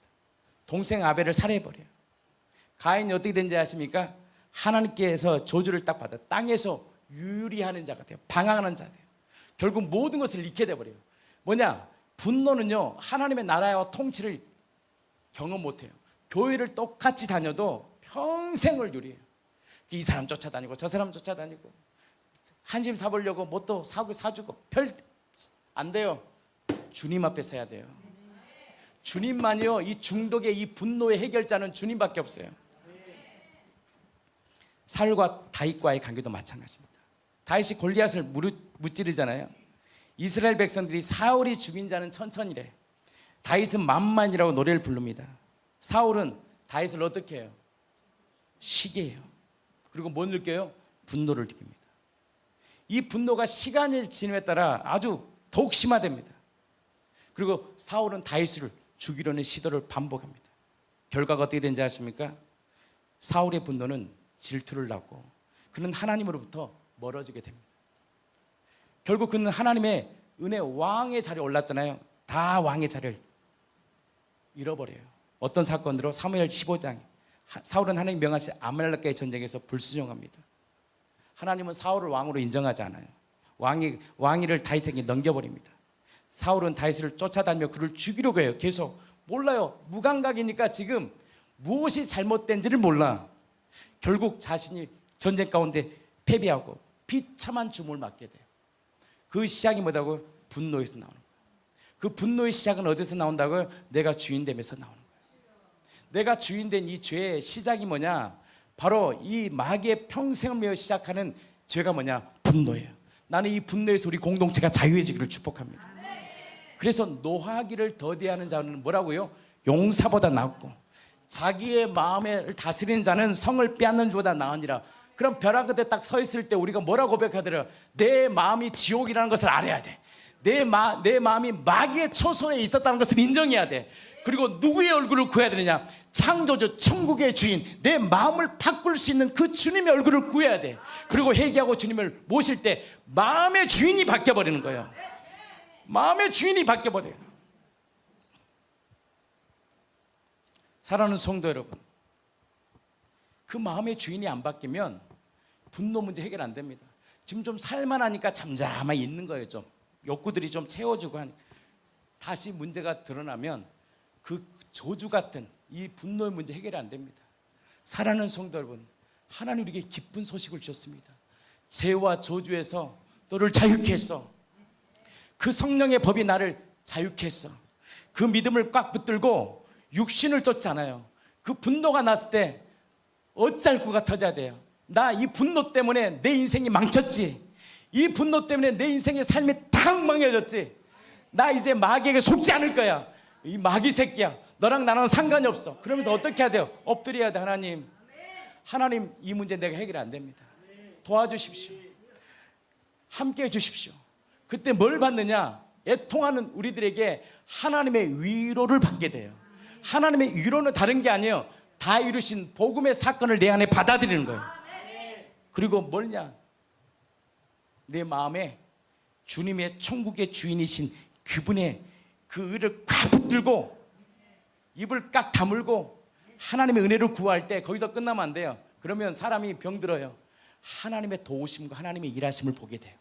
동생 아벨을 살해해버려요. 가인이 어떻게 된지 아십니까? 하나님께서 저주를 딱 받아 땅에서 유리하는 자가 돼요. 방황하는 자가 돼요. 결국 모든 것을 잃게 돼버려요. 뭐냐? 분노는요 하나님의 나라와 통치를 경험 못해요. 교회를 똑같이 다녀도 평생을 누려요. 이 사람 쫓아다니고 저 사람 쫓아다니고 한심 사보려고 뭣도 사주고 별 안 돼요. 주님 앞에 서야 돼요. 주님만이요 이 중독의 이 분노의 해결자는 주님밖에 없어요. 사울과 다윗과의 관계도 마찬가지입니다. 다윗이 골리앗을 무찌르잖아요. 이스라엘 백성들이 사울이 죽인 자는 천천히래. 다윗은 만만이라고 노래를 부릅니다. 사울은 다윗을 어떻게 해요? 시게 해요. 그리고 뭘 느껴요? 분노를 느낍니다. 이 분노가 시간이 지남에 따라 아주 더욱 심화됩니다. 그리고 사울은 다윗을 죽이려는 시도를 반복합니다. 결과가 어떻게 된지 아십니까? 사울의 분노는 질투를 낳고 그는 하나님으로부터 멀어지게 됩니다. 결국 그는 하나님의 은혜 왕의 자리에 올랐잖아요. 다 왕의 자리를 잃어버려요. 어떤 사건으로? 사무엘 15장 사울은 하나님 명하신 아말렉과의 전쟁에서 불순종합니다. 하나님은 사울을 왕으로 인정하지 않아요. 왕위를 다윗에게 넘겨버립니다. 사울은 다윗을 쫓아다니며 그를 죽이려고 해요. 계속 몰라요. 무감각이니까 지금 무엇이 잘못된지를 몰라. 결국 자신이 전쟁 가운데 패배하고 비참한 죽음을 맞게 돼요. 그 시작이 뭐다고? 분노에서 나오는 거예요. 그 분노의 시작은 어디서 나온다고요? 내가 주인됨에서 나오는 거예요. 내가 주인된 이 죄의 시작이 뭐냐? 바로 이 마귀의 평생을 메어 시작하는 죄가 뭐냐? 분노예요. 나는 이 분노에서 우리 공동체가 자유해지기를 축복합니다. 그래서 노하기를 더디하는 자는 뭐라고요? 용사보다 낫고 자기의 마음을 다스리는 자는 성을 빼앗는 자보다 나으니라. 그럼 벼랑 끝에 딱 서 있을 때 우리가 뭐라고 고백하더라? 내 마음이 지옥이라는 것을 알아야 돼. 내 마음이 마귀의 초소에 있었다는 것을 인정해야 돼. 그리고 누구의 얼굴을 구해야 되느냐? 창조주 천국의 주인, 내 마음을 바꿀 수 있는 그 주님의 얼굴을 구해야 돼. 그리고 회개하고 주님을 모실 때 마음의 주인이 바뀌어버리는 거예요. 마음의 주인이 바뀌어버려요. 사랑하는 성도 여러분, 그 마음의 주인이 안 바뀌면 분노 문제 해결 안 됩니다. 지금 좀 살만하니까 잠잠하게 있는 거예요. 좀 욕구들이 좀 채워지고 하니까 다시 문제가 드러나면 그 저주 같은 이 분노의 문제 해결이 안 됩니다. 사랑하는 성도 여러분, 하나님 우리에게 기쁜 소식을 주셨습니다. 죄와 저주에서 너를 자유케 했어. 그 성령의 법이 나를 자유케 했어. 그 믿음을 꽉 붙들고 육신을 쫓잖아요. 그 분노가 났을 때 어짤구가 터져야 돼요. 나 이 분노 때문에 내 인생이 망쳤지. 이 분노 때문에 내 인생의 삶이 탁 망해졌지. 나 이제 마귀에게 속지 않을 거야. 이 마귀 새끼야, 너랑 나랑 상관이 없어. 그러면서 어떻게 해야 돼요? 엎드려야 돼. 하나님 이 문제 내가 해결이 안 됩니다. 도와주십시오. 함께 해주십시오. 그때 뭘 받느냐? 애통하는 우리들에게 하나님의 위로를 받게 돼요. 하나님의 위로는 다른 게 아니에요. 다 이루신 복음의 사건을 내 안에 받아들이는 거예요. 그리고 뭐냐? 내 마음에 주님의 천국의 주인이신 그분의 그 의를 꽉 붙들고 입을 꽉 다물고 하나님의 은혜를 구할 때 거기서 끝나면 안 돼요. 그러면 사람이 병들어요. 하나님의 도우심과 하나님의 일하심을 보게 돼요.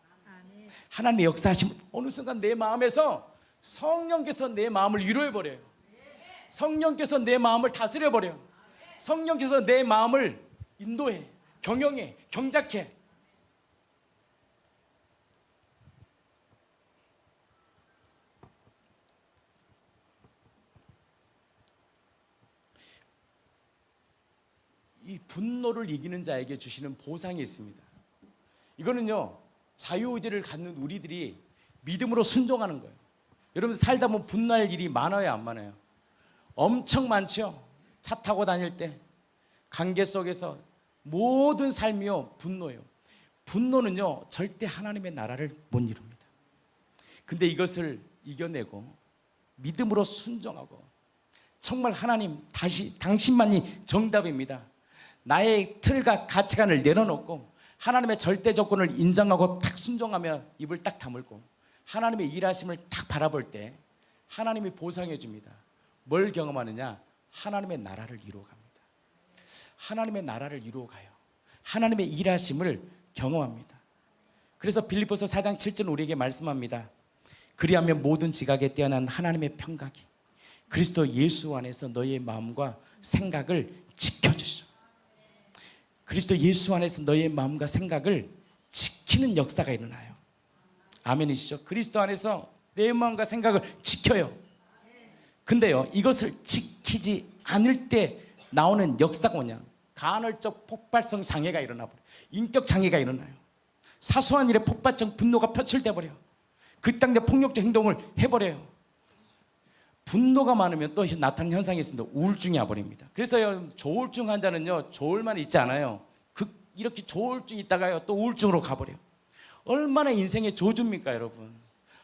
하나님의 역사하심을 어느 순간 내 마음에서 성령께서 내 마음을 위로해버려요. 성령께서 내 마음을 다스려버려요. 성령께서 내 마음을 인도해, 경영해, 경작해. 이 분노를 이기는 자에게 주시는 보상이 있습니다. 이거는요, 자유의지를 갖는 우리들이 믿음으로 순종하는 거예요. 여러분 살다 보면 분노할 일이 많아요, 안 많아요? 엄청 많죠. 차 타고 다닐 때, 관계 속에서 모든 삶이요 분노예요. 분노는요 절대 하나님의 나라를 못 이룹니다. 근데 이것을 이겨내고 믿음으로 순종하고 정말 하나님 다시 당신만이 정답입니다. 나의 틀과 가치관을 내려놓고 하나님의 절대 조건을 인정하고 딱 순종하며 입을 딱 다물고 하나님의 일하심을 딱 바라볼 때 하나님이 보상해 줍니다. 뭘 경험하느냐? 하나님의 나라를 이루어갑니다. 하나님의 나라를 이루어가요. 하나님의 일하심을 경험합니다. 그래서 빌립보서 4장 7절 우리에게 말씀합니다. 그리하면 모든 지각에 뛰어난 하나님의 평강이 그리스도 예수 안에서 너의 마음과 생각을 지켜주시오. 그리스도 예수 안에서 너의 마음과 생각을 지키는 역사가 일어나요. 아멘이시죠? 그리스도 안에서 내 마음과 생각을 지켜요. 근데요, 이것을 지키지 않을 때 나오는 역사가 뭐냐? 간헐적 폭발성 장애가 일어나버려요. 인격 장애가 일어나요. 사소한 일에 폭발적 분노가 표출돼 버려요. 그 땅에 폭력적 행동을 해버려요. 분노가 많으면 또 나타나는 현상이 있습니다. 우울증이 와버립니다. 그래서 조울증 환자는요, 조울만 있지 않아요. 이렇게 조울증이 있다가요, 또 우울증으로 가버려요. 얼마나 인생의 저주입니까, 여러분?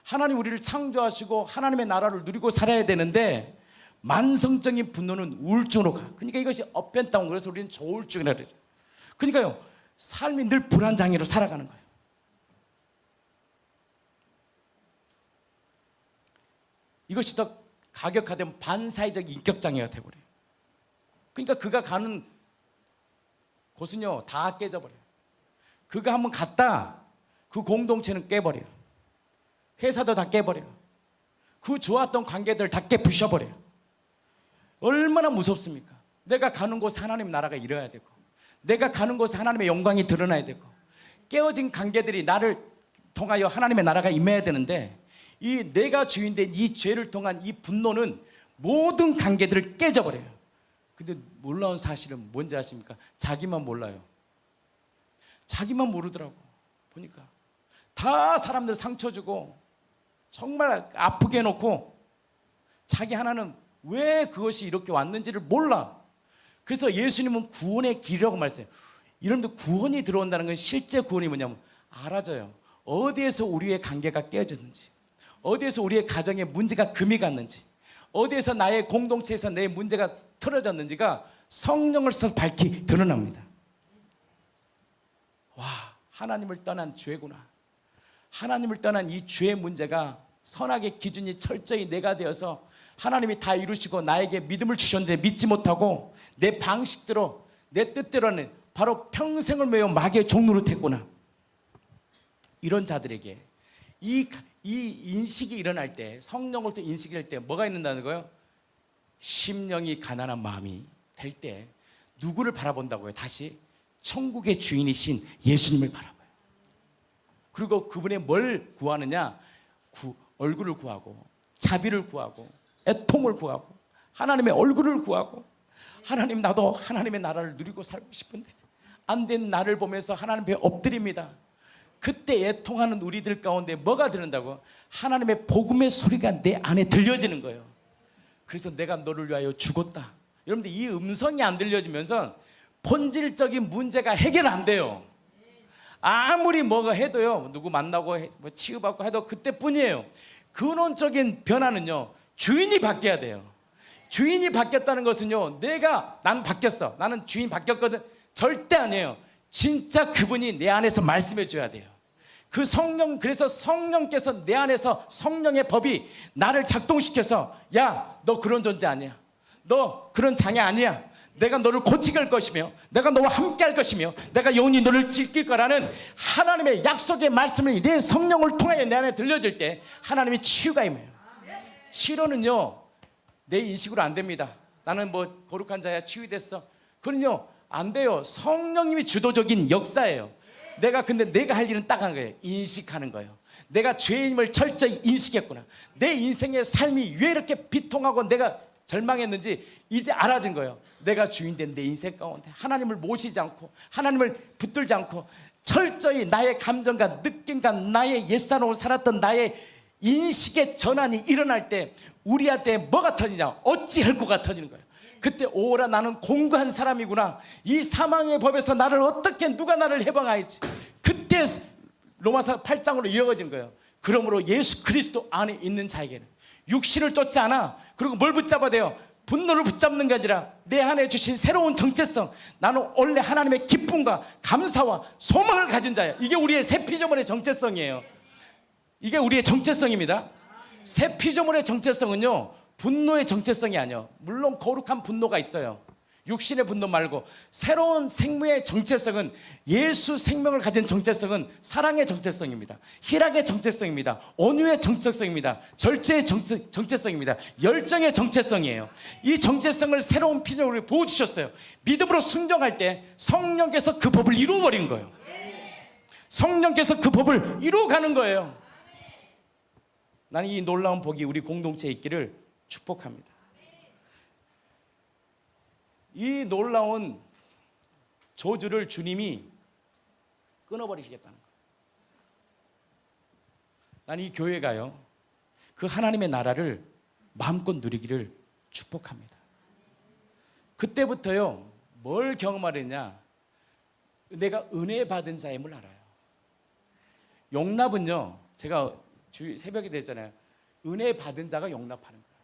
하나님 우리를 창조하시고 하나님의 나라를 누리고 살아야 되는데 만성적인 분노는 우울증으로 가. 그러니까 이것이 업앤다운. 그래서 우리는 조울증이라 그러죠. 그러니까요, 삶이 늘 불안장애로 살아가는 거예요. 이것이 더 가격화되면 반사회적 인격장애가 돼버려요. 그러니까 그가 가는 곳은요 다 깨져버려요. 그가 한번 갔다 그 공동체는 깨버려요. 회사도 다 깨버려요. 그 좋았던 관계들 다 깨부셔버려요. 얼마나 무섭습니까? 내가 가는 곳에 하나님 나라가 일어나야 되고 내가 가는 곳에 하나님의 영광이 드러나야 되고 깨어진 관계들이 나를 통하여 하나님의 나라가 임해야 되는데 이 내가 주인된 이 죄를 통한 이 분노는 모든 관계들을 깨져버려요. 근데 놀라운 사실은 뭔지 아십니까? 자기만 몰라요. 자기만 모르더라고. 보니까 다 사람들 상처 주고 정말 아프게 해놓고 자기 하나는 왜 그것이 이렇게 왔는지를 몰라. 그래서 예수님은 구원의 길이라고 말씀해요. 여러분들 구원이 들어온다는 건 실제 구원이 뭐냐면 알아져요. 어디에서 우리의 관계가 깨어졌는지, 어디에서 우리의 가정에 문제가 금이 갔는지, 어디에서 나의 공동체에서 내 문제가 틀어졌는지가 성령을 써서 밝히 드러납니다. 와, 하나님을 떠난 죄구나. 하나님을 떠난 이 죄의 문제가 선악의 기준이 철저히 내가 되어서 하나님이 다 이루시고 나에게 믿음을 주셨는데 믿지 못하고 내 방식대로 내 뜻대로는 바로 평생을 매여 마귀의 종노릇 했구나. 이런 자들에게 이 인식이 일어날 때, 성령을 또 인식이 될 때 뭐가 있는다는 거예요? 심령이 가난한 마음이 될 때 누구를 바라본다고요? 다시 천국의 주인이신 예수님을 바라봐요. 그리고 그분의 뭘 구하느냐? 얼굴을 구하고 자비를 구하고 애통을 구하고 하나님의 얼굴을 구하고 하나님 나도 하나님의 나라를 누리고 살고 싶은데 안 된 나를 보면서 하나님 앞에 엎드립니다. 그때 애통하는 우리들 가운데 뭐가 들린다고? 하나님의 복음의 소리가 내 안에 들려지는 거예요. 그래서 내가 너를 위하여 죽었다. 여러분들 이 음성이 안 들려지면서 본질적인 문제가 해결 안 돼요. 아무리 뭐가 해도요, 누구 만나고 뭐 치유받고 해도 그때뿐이에요. 근원적인 변화는요 주인이 바뀌어야 돼요. 주인이 바뀌었다는 것은요, 난 바뀌었어, 나는 주인 바뀌었거든, 절대 아니에요. 진짜 그분이 내 안에서 말씀해 줘야 돼요. 그 성령, 그래서 성령께서 내 안에서 성령의 법이 나를 작동시켜서 야, 너 그런 존재 아니야, 너 그런 장애 아니야, 내가 너를 고치게 것이며 내가 너와 함께 할 것이며 내가 영원히 너를 지킬 거라는 하나님의 약속의 말씀을 내 성령을 통하여 내 안에 들려질 때 하나님의 치유가 임해요. 치료는요 내 인식으로 안 됩니다. 나는 뭐 거룩한 자야, 치유됐어, 그건요 안 돼요. 성령님이 주도적인 역사예요. 근데 내가 할 일은 딱 한 거예요. 인식하는 거예요. 내가 죄인임을 철저히 인식했구나. 내 인생의 삶이 왜 이렇게 비통하고 내가 절망했는지 이제 알아진 거예요. 내가 주인된 내 인생 가운데 하나님을 모시지 않고 하나님을 붙들지 않고 철저히 나의 감정과 느낌과 나의 옛사람으로 살았던 나의 인식의 전환이 일어날 때 우리한테 뭐가 터지냐? 어찌 혈구가 터지는 거예요. 그때 오라 나는 공고한 사람이구나. 이 사망의 법에서 나를 어떻게 누가 나를 해방하였지? 그때 로마서 8장으로 이어진 거예요. 그러므로 예수 그리스도 안에 있는 자에게는 육신을 쫓지 않아. 그리고 뭘 붙잡아야 돼요? 분노를 붙잡는 게 아니라 내 안에 주신 새로운 정체성. 나는 원래 하나님의 기쁨과 감사와 소망을 가진 자예요. 이게 우리의 새 피조물의 정체성이에요. 이게 우리의 정체성입니다. 새 피조물의 정체성은요, 분노의 정체성이 아니에요. 물론 거룩한 분노가 있어요. 육신의 분노 말고 새로운 생명의 정체성은, 예수 생명을 가진 정체성은 사랑의 정체성입니다. 희락의 정체성입니다. 온유의 정체성입니다. 절제의 정체성입니다. 열정의 정체성이에요. 이 정체성을 새로운 피조물에 부어주셨어요. 믿음으로 순종할 때 성령께서 그 법을 이루어버린 거예요. 성령께서 그 법을 이루어가는 거예요. 나는 이 놀라운 복이 우리 공동체에 있기를 축복합니다. 이 놀라운 저주를 주님이 끊어버리시겠다는 거예요. 난 이 교회가요, 그 하나님의 나라를 마음껏 누리기를 축복합니다. 그때부터요, 뭘 경험하느냐? 내가 은혜 받은 자임을 알아요. 용납은요, 제가 새벽에 됐잖아요. 은혜 받은 자가 용납하는 거예요.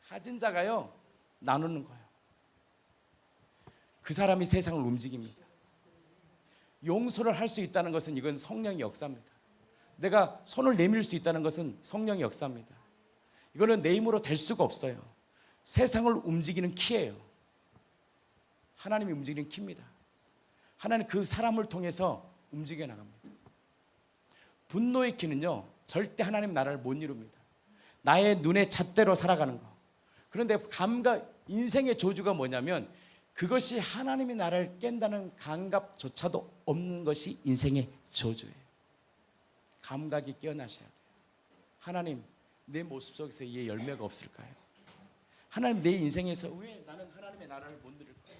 가진 자가요, 나누는 거예요. 그 사람이 세상을 움직입니다. 용서를 할 수 있다는 것은 이건 성령의 역사입니다. 내가 손을 내밀 수 있다는 것은 성령의 역사입니다. 이거는 내 힘으로 될 수가 없어요. 세상을 움직이는 키예요. 하나님이 움직이는 키입니다. 하나님 그 사람을 통해서 움직여 나갑니다. 분노의 키는요, 절대 하나님 나라를 못 이룹니다. 나의 눈의 잣대로 살아가는 거. 그런데 인생의 저주가 뭐냐면 그것이 하나님의 나라를 깬다는 감각조차도 없는 것이 인생의 저주예요. 감각이 깨어나셔야 돼요. 하나님, 내 모습 속에서 이 열매가 없을까요? 하나님, 내 인생에서 왜 나는 하나님의 나라를 못 누릴까요?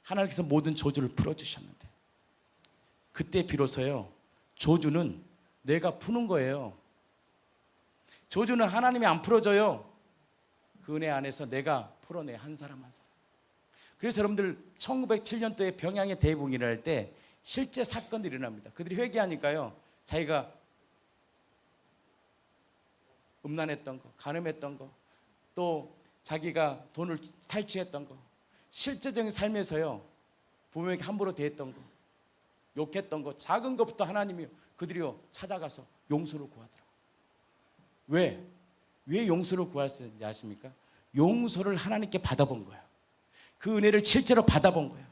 하나님께서 모든 저주를 풀어주셨는데 그때 비로소요, 저주는 내가 푸는 거예요. 저주는 하나님이 안 풀어줘요. 그 은혜 안에서 내가 풀어내, 한 사람 한 사람. 그래서 여러분들 1907년도에 평양의 대붕이라 할 때 실제 사건들이 일어납니다. 그들이 회개하니까요, 자기가 음란했던 거, 간음했던 거, 또 자기가 돈을 탈취했던 거, 실제적인 삶에서요, 부모에게 함부로 대했던 거, 욕했던 거, 작은 것부터 하나님이 그들이요 찾아가서 용서를 구하더라고요. 왜 용서를 구하셨는지 아십니까? 용서를 하나님께 받아본 거예요. 그 은혜를 실제로 받아본 거예요.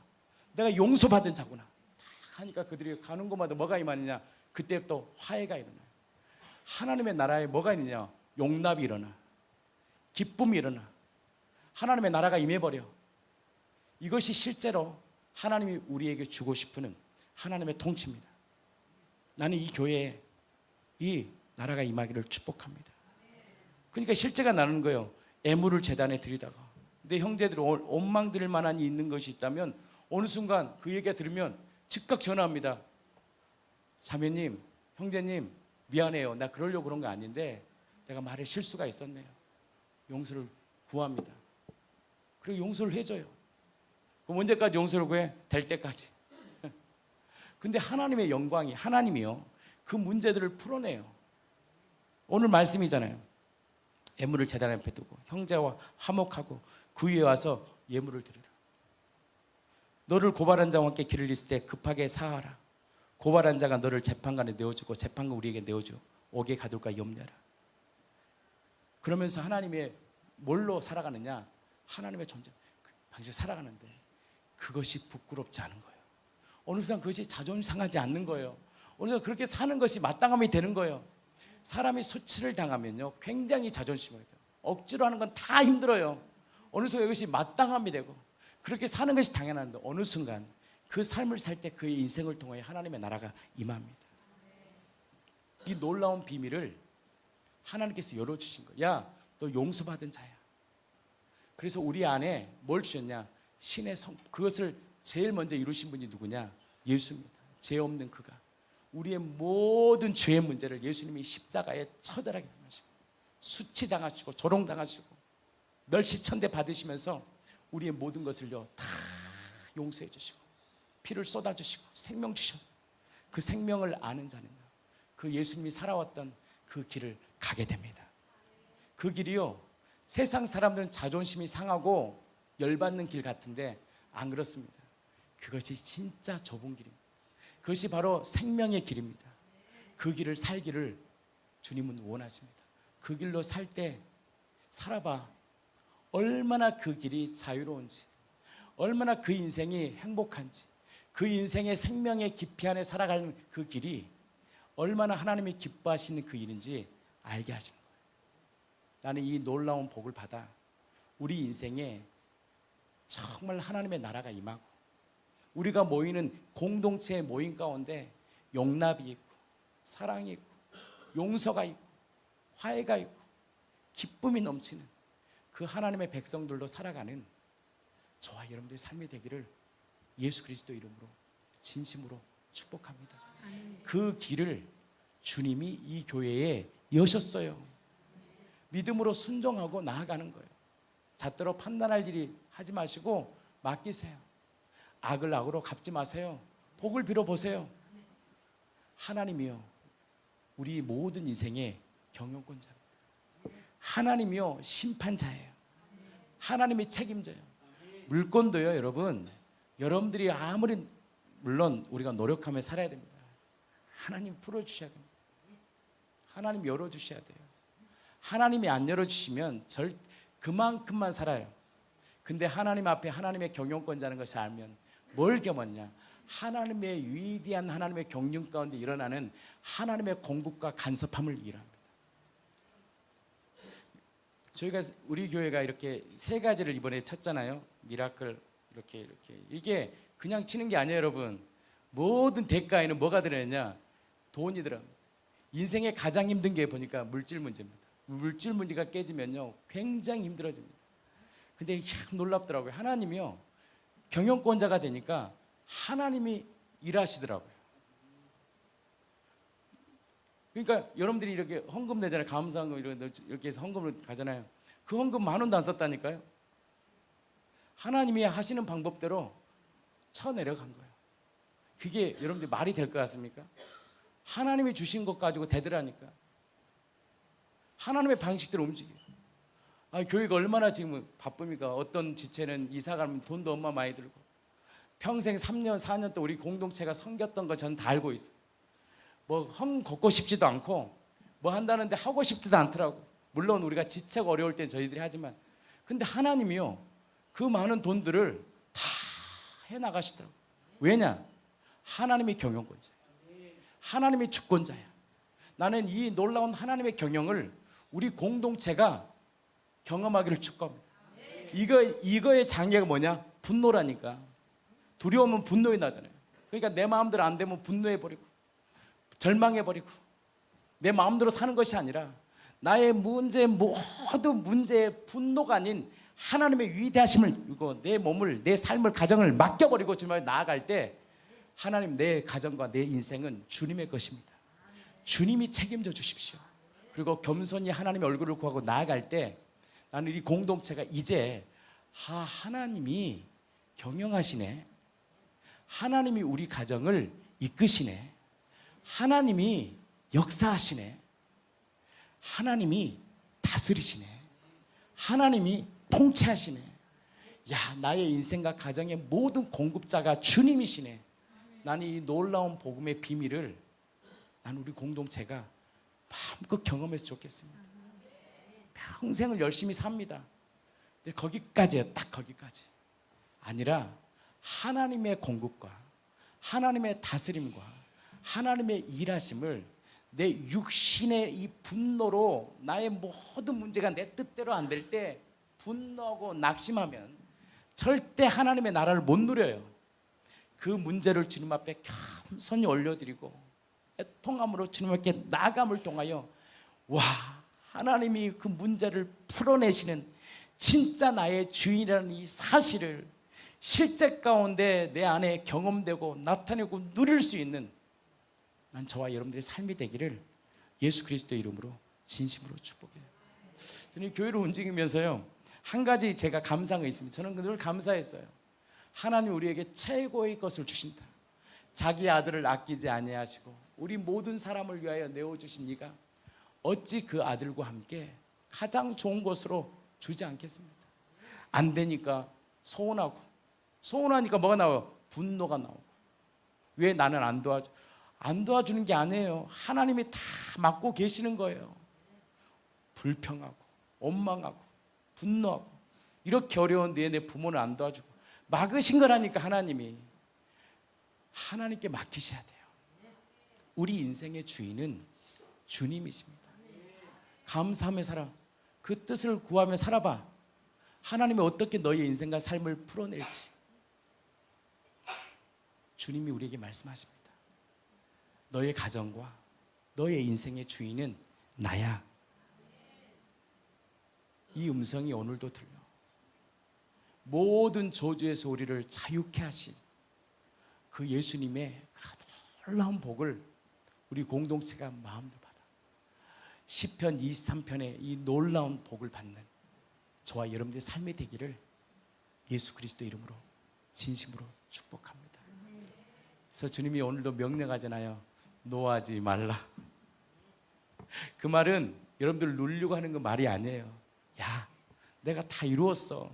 내가 용서받은 자구나. 하니까 그들이 가는 곳마다 뭐가 임하느냐? 그때 또 화해가 일어나요. 하나님의 나라에 뭐가 있느냐? 용납이 일어나, 기쁨이 일어나, 하나님의 나라가 임해버려. 이것이 실제로 하나님이 우리에게 주고 싶은 하나님의 통치입니다. 나는 이 교회에 이 나라가 임하기를 축복합니다. 그러니까 실제가 나는 거예요. 애물을 제단에 드리다가 내 형제들 원망 드릴 만한 일이 있는 것이 있다면 어느 순간 그 얘기가 들으면 즉각 전화합니다. 자매님, 형제님, 미안해요. 나 그러려고 그런 거 아닌데 내가 말에 실수가 있었네요. 용서를 구합니다. 그리고 용서를 해줘요. 그럼 언제까지 용서를 구해? 될 때까지. 근데 하나님의 영광이, 하나님이요, 그 문제들을 풀어내요. 오늘 말씀이잖아요. 예물을 제단 앞에 두고 형제와 화목하고 그 위에 와서 예물을 드리라. 너를 고발한 자와 함께 길을 잃을 때 급하게 사하라. 고발한 자가 너를 재판관에 내어주고 재판관 우리에게 내어줘 옥에 가둘까 염려하라. 그러면서 하나님의 뭘로 살아가느냐? 하나님의 존재 방식으로 살아가는데 그것이 부끄럽지 않은 거예요. 어느 순간 그것이 자존심 상하지 않는 거예요. 어느 순간 그렇게 사는 것이 마땅함이 되는 거예요. 사람이 수치를 당하면요 굉장히 자존심이 돼요. 억지로 하는 건 다 힘들어요. 어느 순간 이것이 마땅함이 되고 그렇게 사는 것이 당연한데 어느 순간 그 삶을 살 때 그의 인생을 통해 하나님의 나라가 임합니다. 이 놀라운 비밀을 하나님께서 열어주신 거예요. 야, 또 용서받은 자야. 그래서 우리 안에 뭘 주셨냐? 신의 성. 그것을 제일 먼저 이루신 분이 누구냐? 예수입니다. 죄 없는 그가 우리의 모든 죄의 문제를 예수님이 십자가에 처절하게 당하시고 수치당하시고 조롱당하시고 멸시천대 받으시면서 우리의 모든 것을요 다 용서해 주시고 피를 쏟아주시고 생명 주셔서 그 생명을 아는 자는 그 예수님이 살아왔던 그 길을 가게 됩니다. 그 길이요 세상 사람들은 자존심이 상하고 열받는 길 같은데 안 그렇습니다. 그것이 진짜 좁은 길입니다. 그것이 바로 생명의 길입니다. 그 길을 살기를 주님은 원하십니다. 그 길로 살 때 살아봐. 얼마나 그 길이 자유로운지, 얼마나 그 인생이 행복한지, 그 인생의 생명의 깊이 안에 살아가는 그 길이 얼마나 하나님이 기뻐하시는 그 일인지 알게 하시는 거예요. 나는 이 놀라운 복을 받아 우리 인생에 정말 하나님의 나라가 임하고 우리가 모이는 공동체의 모임 가운데 용납이 있고 사랑이 있고 용서가 있고 화해가 있고 기쁨이 넘치는 그 하나님의 백성들로 살아가는 저와 여러분들의 삶이 되기를 예수 그리스도 이름으로 진심으로 축복합니다. 그 길을 주님이 이 교회에 여셨어요. 믿음으로 순종하고 나아가는 거예요. 잣대로 판단할 일이 하지 마시고 맡기세요. 악을 악으로 갚지 마세요. 복을 빌어보세요. 하나님이요 우리 모든 인생의 경영권자입니다. 하나님이요 심판자예요. 하나님이 책임져요. 물건도요 여러분, 여러분들이 아무리 물론 우리가 노력하며 살아야 됩니다. 하나님 풀어주셔야 됩니다. 하나님 열어주셔야 돼요. 하나님이 안 열어주시면 그만큼만 살아요. 근데 하나님 앞에 하나님의 경영권자는 것을 알면 뭘 겸었냐? 하나님의 위대한 하나님의 경륜 가운데 일어나는 하나님의 공급과 간섭함을 일합니다. 저희가 우리 교회가 이렇게 세 가지를 이번에 쳤잖아요. 미라클 이렇게 이게 그냥 치는 게 아니에요, 여러분. 모든 대가에는 뭐가 들어있냐? 돈이 들어갑니다. 인생에 가장 힘든 게 보니까 물질 문제입니다. 물질 문제가 깨지면요 굉장히 힘들어집니다. 근데 참 놀랍더라고요. 하나님이요 경영권자가 되니까 하나님이 일하시더라고요. 그러니까 여러분들이 이렇게 헌금 내잖아요. 감사한 거 이렇게 해서 헌금을 가잖아요. 그 헌금 10,000원도 안 썼다니까요. 하나님이 하시는 방법대로 쳐내려간 거예요. 그게 여러분들 말이 될 것 같습니까? 하나님이 주신 것 가지고 되더라니까. 하나님의 방식대로 움직여요. 교회가 얼마나 지금 바쁩니까? 어떤 지체는 이사 가면 돈도 얼마 많이 들고 평생 3년 4년 동안 우리 공동체가 섬겼던 거 전 다 알고 있어요. 뭐 헌 걷고 싶지도 않고 뭐 한다는데 하고 싶지도 않더라고. 물론 우리가 지체가 어려울 땐 저희들이 하지만 근데 하나님이요 그 많은 돈들을 다 해나가시더라고. 왜냐? 하나님이 경영권자예요. 하나님이 주권자야. 나는 이 놀라운 하나님의 경영을 우리 공동체가 경험하기를 축복합니다. 이거의 장애가 뭐냐? 분노라니까. 두려움은 분노에 나잖아요. 그러니까 내 마음대로 안 되면 분노해버리고 절망해버리고 내 마음대로 사는 것이 아니라 나의 문제 모든 문제의 분노가 아닌 하나님의 위대하심을 이거 내 몸을 내 삶을 가정을 맡겨버리고 주님을 나아갈 때 하나님 내 가정과 내 인생은 주님의 것입니다. 주님이 책임져 주십시오. 그리고 겸손히 하나님의 얼굴을 구하고 나아갈 때 나는 이 공동체가 이제 하나님이 경영하시네. 하나님이 우리 가정을 이끄시네. 하나님이 역사하시네. 하나님이 다스리시네. 하나님이 통치하시네. 야, 나의 인생과 가정의 모든 공급자가 주님이시네. 나는 이 놀라운 복음의 비밀을 나는 우리 공동체가 마음껏 경험해서 좋겠습니다. 평생을 열심히 삽니다. 근데 거기까지예요. 딱 거기까지. 아니라 하나님의 공급과 하나님의 다스림과 하나님의 일하심을 내 육신의 이 분노로 나의 모든 문제가 내 뜻대로 안 될 때 분노하고 낙심하면 절대 하나님의 나라를 못 누려요. 그 문제를 주님 앞에 겸손히 올려드리고 애통함으로 주님 앞에 나아감을 통하여 와 하나님이 그 문제를 풀어내시는 진짜 나의 주인이라는 이 사실을 실제 가운데 내 안에 경험되고 나타내고 누릴 수 있는 난 저와 여러분들의 삶이 되기를 예수 그리스도의 이름으로 진심으로 축복해요. 저는 교회를 움직이면서요, 한 가지 제가 감사한 거 있습니다. 저는 늘 감사했어요. 하나님 우리에게 최고의 것을 주신다. 자기 아들을 아끼지 아니하시고 우리 모든 사람을 위하여 내어주신 이가 어찌 그 아들과 함께 가장 좋은 것으로 주지 않겠습니까? 안 되니까 소원하니까 뭐가 나와요? 분노가 나오고. 왜 나는 안 도와줘? 안 도와주는 게 아니에요. 하나님이 다 맡고 계시는 거예요. 불평하고 원망하고 분노하고 이렇게 어려운데 내 부모는 안 도와주고 막으신 거라니까. 하나님께 맡기셔야 돼요. 우리 인생의 주인은 주님이십니다. 감사하며 살아. 그 뜻을 구하며 살아봐. 하나님이 어떻게 너의 인생과 삶을 풀어낼지 주님이 우리에게 말씀하십니다. 너의 가정과 너의 인생의 주인은 나야. 이 음성이 오늘도 들려. 모든 저주에서 우리를 자유케 하신 그 예수님의 그 놀라운 복을 우리 공동체가 마음으로 받아 시편 23편의 이 놀라운 복을 받는 저와 여러분들의 삶이 되기를 예수 그리스도 이름으로 진심으로 축복합니다. 그래서 주님이 오늘도 명령하잖아요. 노하지 말라. 그 말은 여러분들 누리려고 하는 그 말이 아니에요. 야, 내가 다 이루었어.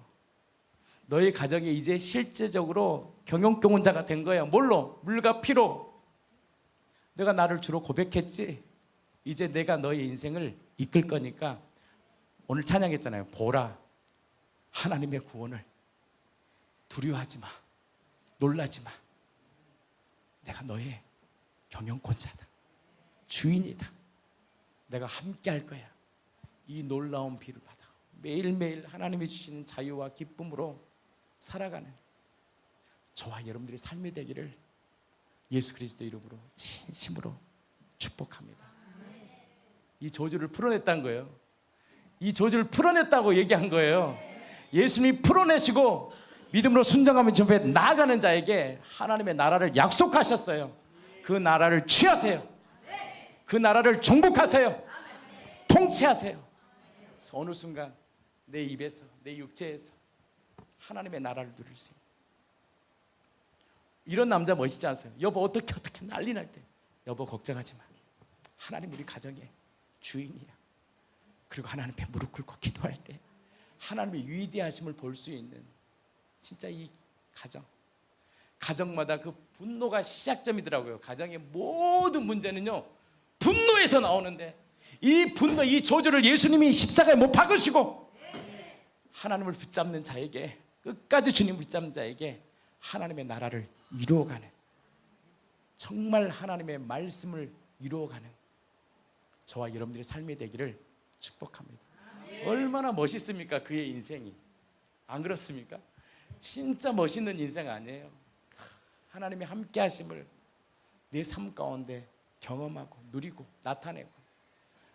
너희 가정에 이제 실제적으로 경영권자가 된 거야. 뭘로? 물과 피로. 내가 나를 주로 고백했지. 이제 내가 너의 인생을 이끌 거니까 오늘 찬양했잖아요. 보라, 하나님의 구원을. 두려워하지 마. 놀라지 마. 내가 너의 경영권자다. 주인이다. 내가 함께 할 거야. 이 놀라운 비를 받아 매일매일 하나님이 주시는 자유와 기쁨으로 살아가는 저와 여러분들의 삶이 되기를 예수 그리스도 이름으로 진심으로 축복합니다. 이 저주를 풀어냈다는 거예요. 이 저주를 풀어냈다고 얘기한 거예요. 예수님이 풀어내시고 믿음으로 순종하며 전에 나아가는 자에게 하나님의 나라를 약속하셨어요. 그 나라를 취하세요. 그 나라를 정복하세요. 통치하세요. 그래서 어느 순간 내 입에서, 내 육체에서 하나님의 나라를 누릴 수 있는 이런 남자 멋있지 않으세요? 여보 어떻게 난리 날 때 여보 걱정하지 마. 하나님 우리 가정의 주인이야. 그리고 하나님 앞에 무릎 꿇고 기도할 때 하나님의 위대하심을 볼 수 있는 진짜 이 가정마다 그 분노가 시작점이더라고요. 가정의 모든 문제는요 분노에서 나오는데 이 분노, 이 저주를 예수님이 십자가에 못 박으시고 하나님을 붙잡는 자에게, 끝까지 주님을 붙잡는 자에게 하나님의 나라를 이루어가는, 정말 하나님의 말씀을 이루어가는 저와 여러분들의 삶이 되기를 축복합니다. 얼마나 멋있습니까? 그의 인생이. 안 그렇습니까? 진짜 멋있는 인생 아니에요? 하나님의 함께 하심을 내 삶 가운데 경험하고 누리고 나타내고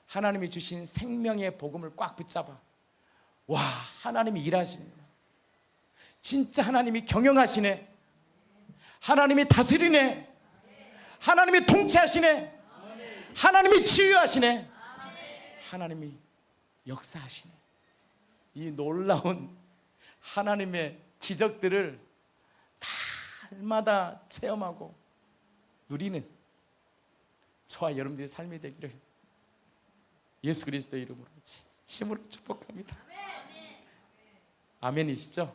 하나님이 주신 생명의 복음을 꽉 붙잡아. 와, 하나님이 일하시네. 진짜 하나님이 경영하시네. 하나님이 다스리네. 하나님이 통치하시네. 하나님이 치유하시네. 하나님이 역사하시네. 이 놀라운 하나님의 기적들을 날마다 체험하고 누리는 저와 여러분들의 삶이 되기를 예수 그리스도의 이름으로 진심으로 축복합니다. 아멘이시죠?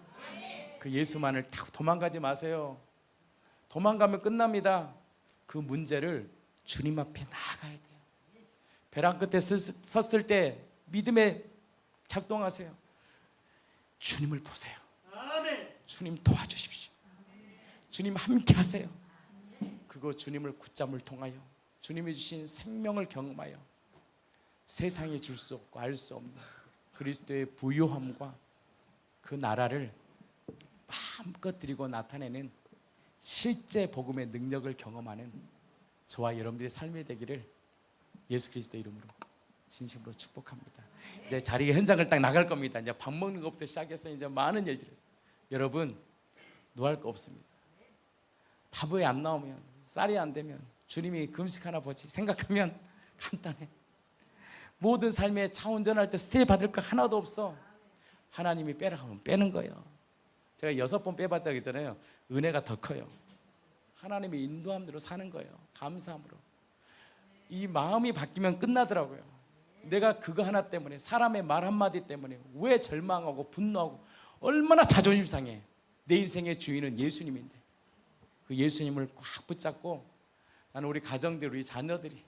그 예수만을 타고 도망가지 마세요. 도망가면 끝납니다. 그 문제를 주님 앞에 나아가야 돼요. 벼랑 끝에 섰을 때 믿음에 작동하세요. 주님을 보세요. 주님 도와주십시오. 주님 함께 하세요. 그거 주님을 붙잡을 통하여 주님이 주신 생명을 경험하여 세상에 줄 수 없고 알 수 없는 그리스도의 부요함과 그 나라를 마음껏 드리고 나타내는 실제 복음의 능력을 경험하는 저와 여러분들의 삶이 되기를 예수 그리스도 이름으로 진심으로 축복합니다. 이제 자리에 현장을 딱 나갈 겁니다. 이제 밥 먹는 것부터 시작해서 이제 많은 일들이 여러분 노할 거 없습니다. 밥이 안 나오면 쌀이 안 되면 주님이 금식 하나 보지 생각하면 간단해. 모든 삶의 차 운전할 때 스테이 받을 거 하나도 없어. 하나님이 빼라 하면 빼는 거예요. 제가 6번 빼봤자 했잖아요. 은혜가 더 커요. 하나님의 인도함대로 사는 거예요. 감사함으로. 이 마음이 바뀌면 끝나더라고요. 내가 그거 하나 때문에 사람의 말 한마디 때문에 왜 절망하고 분노하고 얼마나 자존심 상해. 내 인생의 주인은 예수님인데 그 예수님을 꽉 붙잡고 나는 우리 가정들 우리 자녀들이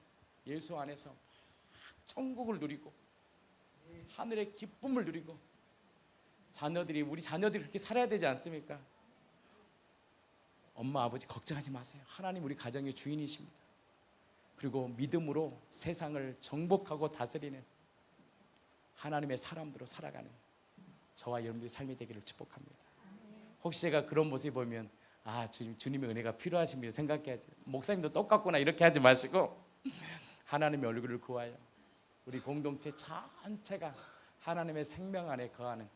예수 안에서 천국을 누리고 하늘의 기쁨을 누리고 우리 자녀들이 그렇게 살아야 되지 않습니까? 엄마 아버지 걱정하지 마세요. 하나님 우리 가정의 주인이십니다. 그리고 믿음으로 세상을 정복하고 다스리는 하나님의 사람들로 살아가는 저와 여러분들의 삶이 되기를 축복합니다. 혹시 제가 그런 모습을 보면 주님의 은혜가 필요하십니다 생각해야지. 목사님도 똑같구나 이렇게 하지 마시고 하나님의 얼굴을 구하여 우리 공동체 전체가 하나님의 생명 안에 거하는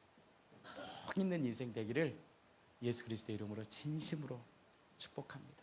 복 있는 인생 되기를 예수 그리스도의 이름으로 진심으로 축복합니다.